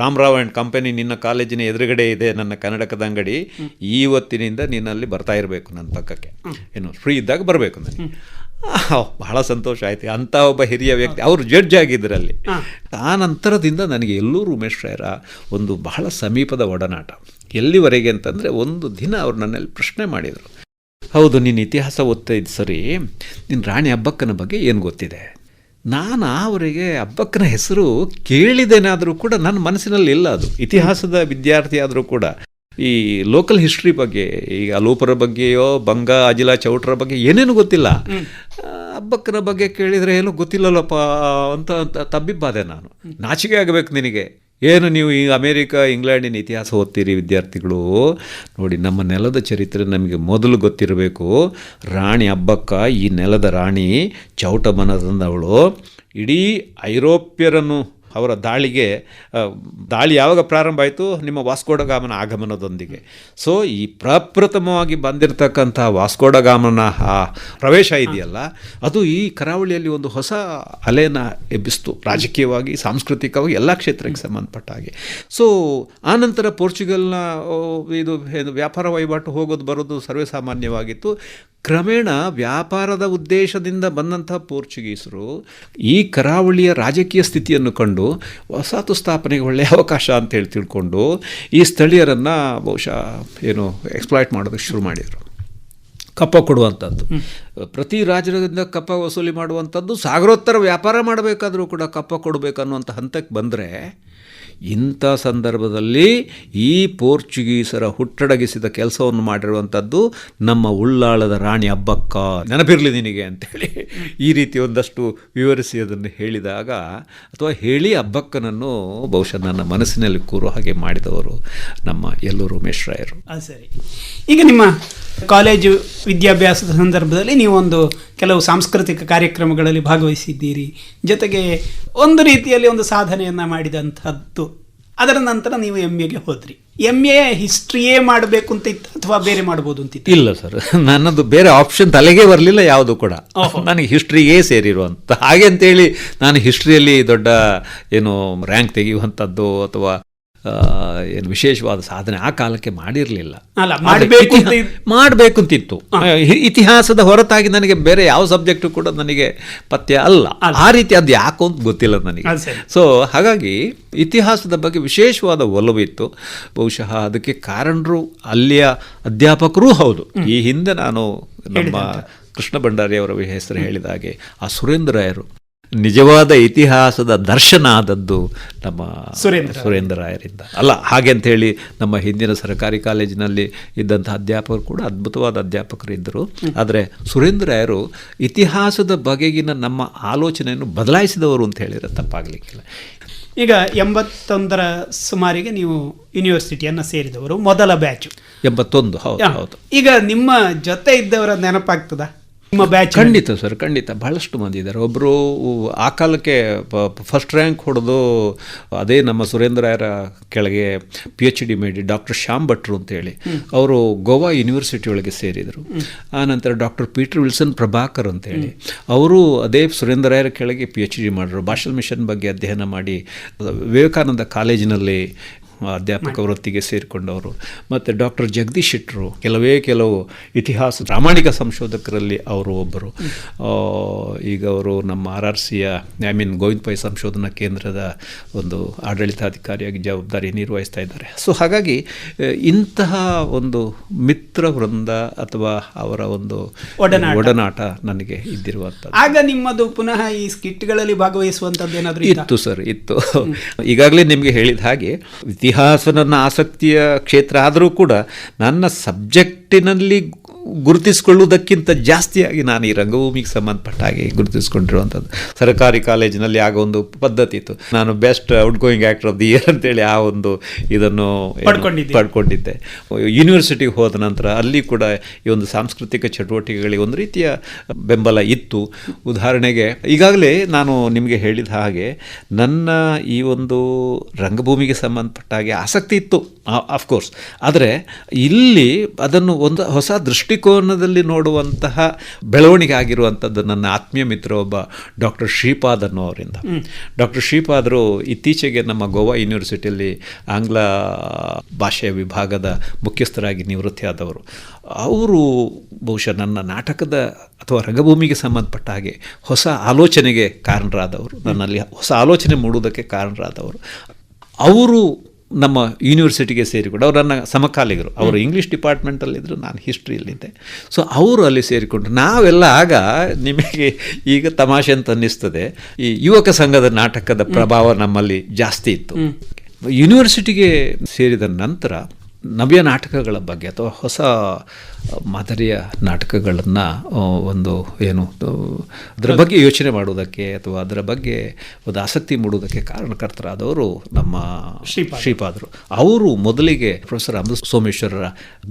ರಾಮರಾವ್ ಆ್ಯಂಡ್ ಕಂಪನಿ ನಿನ್ನ ಕಾಲೇಜಿನ ಎದುರುಗಡೆ ಇದೆ ನನ್ನ ಕನ್ನಡಕದ ಅಂಗಡಿ, ಇವತ್ತಿನಿಂದ ನೀನಲ್ಲಿ ಬರ್ತಾ ಇರಬೇಕು ನನ್ನ ಪಕ್ಕಕ್ಕೆ, ಏನು ಫ್ರೀ ಇದ್ದಾಗ ಬರಬೇಕು ನನಗೆ. ಬಹಳ ಸಂತೋಷ ಆಯ್ತು. ಅಂಥ ಒಬ್ಬ ಹಿರಿಯ ವ್ಯಕ್ತಿ, ಅವರು ಜಡ್ಜ್ ಆಗಿದ್ದರಲ್ಲಿ. ಆ ನಂತರದಿಂದ ನನಗೆ ಎಲ್ಲೂರು ಉಮೇಶ್ ರಾಯರ ಒಂದು ಬಹಳ ಸಮೀಪದ ಒಡನಾಟ. ಎಲ್ಲಿವರೆಗೆ ಅಂತಂದರೆ, ಒಂದು ದಿನ ಅವರು ನನ್ನಲ್ಲಿ ಪ್ರಶ್ನೆ ಮಾಡಿದರು, ಹೌದು ನೀನು ಇತಿಹಾಸ ಓದ್ತಾ ಇದ್ದು ಸರಿ, ನಿನ್ನ ರಾಣಿ ಅಬ್ಬಕ್ಕನ ಬಗ್ಗೆ ಏನು ಗೊತ್ತಿದೆ? ನಾನು ಅವರಿಗೆ ಅಬ್ಬಕ್ಕನ ಹೆಸರು ಕೇಳಿದ್ದೇನಾದರೂ ಕೂಡ ನನ್ನ ಮನಸ್ಸಿನಲ್ಲಿ ಇಲ್ಲ. ಅದು ಇತಿಹಾಸದ ವಿದ್ಯಾರ್ಥಿ ಆದರೂ ಕೂಡ ಈ ಲೋಕಲ್ ಹಿಸ್ಟ್ರಿ ಬಗ್ಗೆ, ಈಗ ಅಲೂಪರ ಬಗ್ಗೆಯೋ ಬಂಗ ಅಜಿಲ ಚೌಟ್ರ ಬಗ್ಗೆ ಏನೇನು ಗೊತ್ತಿಲ್ಲ. ಅಬ್ಬಕ್ಕನ ಬಗ್ಗೆ ಕೇಳಿದರೆ ಏನೂ ಗೊತ್ತಿಲ್ಲಲ್ಲಪ್ಪ ಅಂತ ತಬ್ಬಿಬ್ಬಾದೆ ನಾನು. ನಾಚಿಕೆ ಆಗಬೇಕು ನಿನಗೆ, ಏನು ನೀವು ಈ ಅಮೇರಿಕ ಇಂಗ್ಲೆಂಡಿನ ಇತಿಹಾಸ ಓದ್ತೀರಿ ವಿದ್ಯಾರ್ಥಿಗಳು? ನೋಡಿ, ನಮ್ಮ ನೆಲದ ಚರಿತ್ರೆ ನಮಗೆ ಮೊದಲು ಗೊತ್ತಿರಬೇಕು. ರಾಣಿ ಅಬ್ಬಕ್ಕ ಈ ನೆಲದ ರಾಣಿ, ಚೌಟ ಮನದಂದವಳು, ಇಡೀ ಐರೋಪ್ಯರನ್ನು ಅವರ ದಾಳಿ ಯಾವಾಗ ಪ್ರಾರಂಭ ಆಯಿತು? ನಿಮ್ಮ ವಾಸ್ಕೋಡಗಾಮನ ಆಗಮನದೊಂದಿಗೆ. ಸೊ ಈ ಪ್ರಪ್ರಥಮವಾಗಿ ಬಂದಿರತಕ್ಕಂಥ ವಾಸ್ಕೋಡಗಾಮನ ಆ ಪ್ರವೇಶ ಇದೆಯಲ್ಲ, ಅದು ಈ ಕರಾವಳಿಯಲ್ಲಿ ಒಂದು ಹೊಸ ಅಲೆಯನ್ನು ಎಬ್ಬಿಸ್ತು, ರಾಜಕೀಯವಾಗಿ, ಸಾಂಸ್ಕೃತಿಕವಾಗಿ, ಎಲ್ಲ ಕ್ಷೇತ್ರಕ್ಕೆ ಸಂಬಂಧಪಟ್ಟ ಹಾಗೆ. ಸೊ ಆನಂತರ ಪೋರ್ಚುಗಲ್ನ ಇದು ವ್ಯಾಪಾರ ವಹಿವಾಟು ಹೋಗೋದು ಬರೋದು ಸರ್ವೇ ಸಾಮಾನ್ಯವಾಗಿತ್ತು. ಕ್ರಮೇಣ ವ್ಯಾಪಾರದ ಉದ್ದೇಶದಿಂದ ಬಂದಂಥ ಪೋರ್ಚುಗೀಸರು ಈ ಕರಾವಳಿಯ ರಾಜಕೀಯ ಸ್ಥಿತಿಯನ್ನು ಕಂಡು ವಸಾಹತು ಸ್ಥಾಪನೆಗೆ ಒಳ್ಳೆಯ ಅವಕಾಶ ಅಂತೇಳಿ ತಿಳ್ಕೊಂಡು ಈ ಸ್ಥಳೀಯರನ್ನು ಬಹುಶಃ ಎಕ್ಸ್ಪ್ಲಾಯ್ಟ್ ಮಾಡೋದಕ್ಕೆ ಶುರು ಮಾಡಿದರು. ಕಪ್ಪ ಕೊಡುವಂಥದ್ದು, ಪ್ರತಿ ರಾಜ್ಯದಿಂದ ಕಪ್ಪ ವಸೂಲಿ ಮಾಡುವಂಥದ್ದು, ಸಾಗರೋತ್ತರ ವ್ಯಾಪಾರ ಮಾಡಬೇಕಾದ್ರೂ ಕೂಡ ಕಪ್ಪ ಕೊಡಬೇಕನ್ನುವಂಥ ಹಂತಕ್ಕೆ ಬಂದರೆ, ಇಂಥ ಸಂದರ್ಭದಲ್ಲಿ ಈ ಪೋರ್ಚುಗೀಸರ ಹುಟ್ಟಡಗಿಸಿದ ಕೆಲಸವನ್ನು ಮಾಡಿರುವಂಥದ್ದು ನಮ್ಮ ಉಳ್ಳಾಳದ ರಾಣಿ ಅಬ್ಬಕ್ಕ, ನೆನಪಿರಲಿ ನಿನಗೆ ಅಂತೇಳಿ ಈ ರೀತಿ ಒಂದಷ್ಟು ವಿವರಿಸಿ ಅದನ್ನು ಹೇಳಿದಾಗ, ಅಥವಾ ಹೇಳಿ ಅಬ್ಬಕ್ಕನನ್ನು ಬಹುಶಃ ನನ್ನ ಮನಸ್ಸಿನಲ್ಲಿ ಕೂರೋ ಹಾಗೆ ಮಾಡಿದವರು ನಮ್ಮ ಯಲ್ಲೂರು ಮೇಶ್ರಾಯರು. ಸರಿ, ಈಗ ನಿಮ್ಮ ಕಾಲೇಜು ವಿದ್ಯಾಭ್ಯಾಸದ ಸಂದರ್ಭದಲ್ಲಿ ನೀವೊಂದು ಕೆಲವು ಸಾಂಸ್ಕೃತಿಕ ಕಾರ್ಯಕ್ರಮಗಳಲ್ಲಿ ಭಾಗವಹಿಸಿದ್ದೀರಿ, ಜೊತೆಗೆ ಒಂದು ರೀತಿಯಲ್ಲಿ ಒಂದು ಸಾಧನೆಯನ್ನು ಮಾಡಿದಂಥದ್ದು. ಅದರ ನಂತರ ನೀವು MAಗೆ ಹೋದ್ರಿ. MA ಹಿಸ್ಟ್ರಿಯೇ ಮಾಡಬೇಕು ಅಂತ ಇತ್ತು ಅಥವಾ ಬೇರೆ ಮಾಡ್ಬೋದು ಅಂತಿತ್ತು? ಇಲ್ಲ ಸರ್, ನನ್ನದು ಬೇರೆ ಆಪ್ಷನ್ ತಲೆಗೆ ಬರಲಿಲ್ಲ ಯಾವುದು ಕೂಡ. ನನಗೆ ಹಿಸ್ಟ್ರಿಯೇ ಸೇರಿರುವಂಥ ಹಾಗೆ ಅಂತೇಳಿ ನಾನು ಹಿಸ್ಟ್ರಿಯಲ್ಲಿ ದೊಡ್ಡ ರ್ಯಾಂಕ್ ತೆಗೆಯುವಂಥದ್ದು ಅಥವಾ ವಿಶೇಷವಾದ ಸಾಧನೆ ಆ ಕಾಲಕ್ಕೆ ಮಾಡಿರಲಿಲ್ಲ. ಮಾಡಬೇಕು ಅಂತಿತ್ತು. ಇತಿಹಾಸದ ಹೊರತಾಗಿ ನನಗೆ ಬೇರೆ ಯಾವ ಸಬ್ಜೆಕ್ಟು ಕೂಡ ನನಗೆ ಪಥ್ಯ ಅಲ್ಲ. ಆ ರೀತಿ ಅದು ಯಾಕೋ ಅಂತ ಗೊತ್ತಿಲ್ಲ ನನಗೆ. ಸೊ ಹಾಗಾಗಿ ಇತಿಹಾಸದ ಬಗ್ಗೆ ವಿಶೇಷವಾದ ಒಲವಿತ್ತು. ಬಹುಶಃ ಅದಕ್ಕೆ ಕಾರಣರು ಅಲ್ಲಿಯ ಅಧ್ಯಾಪಕರೂ ಹೌದು. ಈ ಹಿಂದೆ ನಾನು ನಮ್ಮ ಕೃಷ್ಣ ಭಂಡಾರಿ ಅವರ ಹೆಸರು ಹೇಳಿದ ಹಾಗೆ ಆ ಸುರೇಂದ್ರ ರಾಯರು ನಿಜವಾದ ಇತಿಹಾಸದ ದರ್ಶನ ಆದದ್ದು ನಮ್ಮ ಸುರೇಂದ್ರ ರಾಯರಿಂದ ಅಲ್ಲ. ಹಾಗೆ ಅಂಥೇಳಿ ನಮ್ಮ ಹಿಂದಿನ ಸರ್ಕಾರಿ ಕಾಲೇಜಿನಲ್ಲಿ ಇದ್ದಂಥ ಅಧ್ಯಾಪಕರು ಕೂಡ ಅದ್ಭುತವಾದ ಅಧ್ಯಾಪಕರು ಇದ್ದರು. ಆದರೆ ಸುರೇಂದ್ರ ರಾಯರು ಇತಿಹಾಸದ ಬಗೆಗಿನ ನಮ್ಮ ಆಲೋಚನೆಯನ್ನು ಬದಲಾಯಿಸಿದವರು ಅಂತ ಹೇಳಿದರೆ ತಪ್ಪಾಗಲಿಕ್ಕಿಲ್ಲ. ಈಗ 81ರ ಸುಮಾರಿಗೆ ನೀವು ಯೂನಿವರ್ಸಿಟಿಯನ್ನು ಸೇರಿದವರು, ಮೊದಲ ಬ್ಯಾಚು 81. ಹೌದು. ಈಗ ನಿಮ್ಮ ಜೊತೆ ಇದ್ದವರ ನೆನಪಾಗ್ತದ ನಿಮ್ಮ ಬ್ಯಾಚ್? ಖಂಡಿತ ಸರ್, ಖಂಡಿತ. ಬಹಳಷ್ಟು ಮಂದಿ ಇದ್ದಾರೆ. ಒಬ್ಬರು ಆ ಕಾಲಕ್ಕೆ ಫಸ್ಟ್ ರ್ಯಾಂಕ್ ಹೊಡೆದು ಅದೇ ನಮ್ಮ ಸುರೇಂದ್ರ ರಾಯರ ಕೆಳಗೆ PhD ಮಾಡಿ ಡಾಕ್ಟರ್ ಶ್ಯಾಮ್ ಭಟ್ರು ಅಂತೇಳಿ ಅವರು ಗೋವಾ ಯೂನಿವರ್ಸಿಟಿ ಒಳಗೆ ಸೇರಿದರು. ಆನಂತರ ಡಾಕ್ಟರ್ ಪೀಟರ್ ವಿಲ್ಸನ್ ಪ್ರಭಾಕರ್ ಅಂತೇಳಿ ಅವರು ಅದೇ ಸುರೇಂದ್ರ ರಾಯರ ಕೆಳಗೆ PhD ಮಾಡಿದ್ರು. ಭಾಷಲ್ ಮಿಷನ್ ಬಗ್ಗೆ ಅಧ್ಯಯನ ಮಾಡಿ ವಿವೇಕಾನಂದ ಕಾಲೇಜಿನಲ್ಲಿ ಅಧ್ಯಾಪಕ ವೃತ್ತಿಗೆ ಸೇರಿಕೊಂಡವರು. ಮತ್ತು ಡಾಕ್ಟರ್ ಜಗದೀಶ್ ಶೆಟ್ಟರು ಕೆಲವು ಇತಿಹಾಸ ಪ್ರಾಮಾಣಿಕ ಸಂಶೋಧಕರಲ್ಲಿ ಅವರು ಒಬ್ಬರು. ಈಗ ಅವರು ನಮ್ಮ RRCಯ ಗೋವಿಂದ ಪೈ ಸಂಶೋಧನಾ ಕೇಂದ್ರದ ಒಂದು ಆಡಳಿತಾಧಿಕಾರಿಯಾಗಿ ಜವಾಬ್ದಾರಿ ನಿರ್ವಹಿಸ್ತಾ ಇದ್ದಾರೆ. ಸೊ ಹಾಗಾಗಿ ಇಂತಹ ಒಂದು ಮಿತ್ರ ವೃಂದ ಅಥವಾ ಅವರ ಒಂದು ಒಡನಾಟ ನನಗೆ ಇದ್ದಿರುವಂಥದ್ದು. ಆಗ ನಿಮ್ಮದು ಪುನಃ ಈ ಸ್ಕಿಟ್ಗಳಲ್ಲಿ ಭಾಗವಹಿಸುವಂಥದ್ದು ಏನಾದರೂ ಇತ್ತು ಸರ್, ಇತ್ತು. ಈಗಾಗಲೇ ನಿಮಗೆ ಹೇಳಿದ ಹಾಗೆ ಇತಿಹಾಸ ನನ್ನ ಆಸಕ್ತಿಯ ಕ್ಷೇತ್ರ ಆದರೂ ಕೂಡ ನನ್ನ ಸಬ್ಜೆಕ್ಟಿನಲ್ಲಿ ಗುರುತಿಸಿಕೊಳ್ಳುವುದಕ್ಕಿಂತ ಜಾಸ್ತಿಯಾಗಿ ನಾನು ಈ ರಂಗಭೂಮಿಗೆ ಸಂಬಂಧಪಟ್ಟ ಹಾಗೆ ಗುರುತಿಸ್ಕೊಂಡಿರುವಂಥದ್ದು. ಸರ್ಕಾರಿ ಕಾಲೇಜಿನಲ್ಲಿ ಆಗ ಒಂದು ಪದ್ಧತಿ ಇತ್ತು, ನಾನು best out going actor of the year ಅಂತೇಳಿ ಆ ಒಂದು ಇದನ್ನು ಪಡ್ಕೊಂಡಿದ್ದೆ. ಯೂನಿವರ್ಸಿಟಿಗೆ ಹೋದ ನಂತರ ಅಲ್ಲಿ ಕೂಡ ಈ ಒಂದು ಸಾಂಸ್ಕೃತಿಕ ಚಟುವಟಿಕೆಗಳಿಗೆ ಒಂದು ರೀತಿಯ ಬೆಂಬಲ ಇತ್ತು. ಉದಾಹರಣೆಗೆ ಈಗಾಗಲೇ ನಾನು ನಿಮಗೆ ಹೇಳಿದ ಹಾಗೆ ನನ್ನ ಈ ಒಂದು ರಂಗಭೂಮಿಗೆ ಸಂಬಂಧಪಟ್ಟ ಹಾಗೆ ಆಸಕ್ತಿ ಇತ್ತು ಆಫ್ಕೋರ್ಸ್. ಆದರೆ ಇಲ್ಲಿ ಅದನ್ನು ಒಂದು ಹೊಸ ದೃಷ್ಟಿಕೋನದಲ್ಲಿ ನೋಡುವಂತಹ ಬೆಳವಣಿಗೆ ಆಗಿರುವಂಥದ್ದು ನನ್ನ ಆತ್ಮೀಯ ಮಿತ್ರ ಒಬ್ಬ ಡಾಕ್ಟರ್ ಶ್ರೀಪಾದ್ ಅನ್ನೋವರಿಂದ. ಡಾಕ್ಟರ್ ಶ್ರೀಪಾದರು ಇತ್ತೀಚೆಗೆ ನಮ್ಮ ಗೋವಾ ಯೂನಿವರ್ಸಿಟಿಯಲ್ಲಿ ಆಂಗ್ಲ ಭಾಷೆಯ ವಿಭಾಗದ ಮುಖ್ಯಸ್ಥರಾಗಿ ನಿವೃತ್ತಿ ಆದವರು. ಅವರು ಬಹುಶಃ ನನ್ನ ನಾಟಕದ ಅಥವಾ ರಂಗಭೂಮಿಗೆ ಸಂಬಂಧಪಟ್ಟ ಹಾಗೆ ಹೊಸ ಆಲೋಚನೆಗೆ ಕಾರಣರಾದವರು, ನನ್ನಲ್ಲಿ ಹೊಸ ಆಲೋಚನೆ ಮೂಡುವುದಕ್ಕೆ ಕಾರಣರಾದವರು. ಅವರು ನಮ್ಮ ಯೂನಿವರ್ಸಿಟಿಗೆ ಸೇರಿಕೊಂಡು, ಅವರು ನನ್ನ ಸಮಕಾಲಿಗರು, ಅವರು ಇಂಗ್ಲೀಷ್ ಡಿಪಾರ್ಟ್ಮೆಂಟಲ್ಲಿದ್ದರು, ನಾನು ಹಿಸ್ಟ್ರಿಯಲ್ಲಿದ್ದೆ. ಸೊ ಅವರು ಅಲ್ಲಿ ಸೇರಿಕೊಂಡ್ರು. ನಾವೆಲ್ಲ ಆಗ ನಿಮಗೆ ಈಗ ತಮಾಷೆ ಅಂತ ಅನ್ನಿಸ್ತದೆ, ಈ ಯುವಕ ಸಂಘದ ನಾಟಕದ ಪ್ರಭಾವ ನಮ್ಮಲ್ಲಿ ಜಾಸ್ತಿ ಇತ್ತು. ಯೂನಿವರ್ಸಿಟಿಗೆ ಸೇರಿದ ನಂತರ ನವ್ಯ ನಾಟಕಗಳ ಬಗ್ಗೆ ಅಥವಾ ಹೊಸ ಮಾದರಿಯ ನಾಟಕಗಳನ್ನು ಒಂದು ಏನು ಅದರ ಬಗ್ಗೆ ಯೋಚನೆ ಮಾಡುವುದಕ್ಕೆ ಅಥವಾ ಅದರ ಬಗ್ಗೆ ಒಂದು ಆಸಕ್ತಿ ಮೂಡುವುದಕ್ಕೆ ಕಾರಣಕರ್ತರಾದವರು ನಮ್ಮ ಶ್ರೀಪಾದರು. ಅವರು ಮೊದಲಿಗೆ ಪ್ರೊಫೆಸರ್ ಅಮೃತ ಸೋಮೇಶ್ವರರ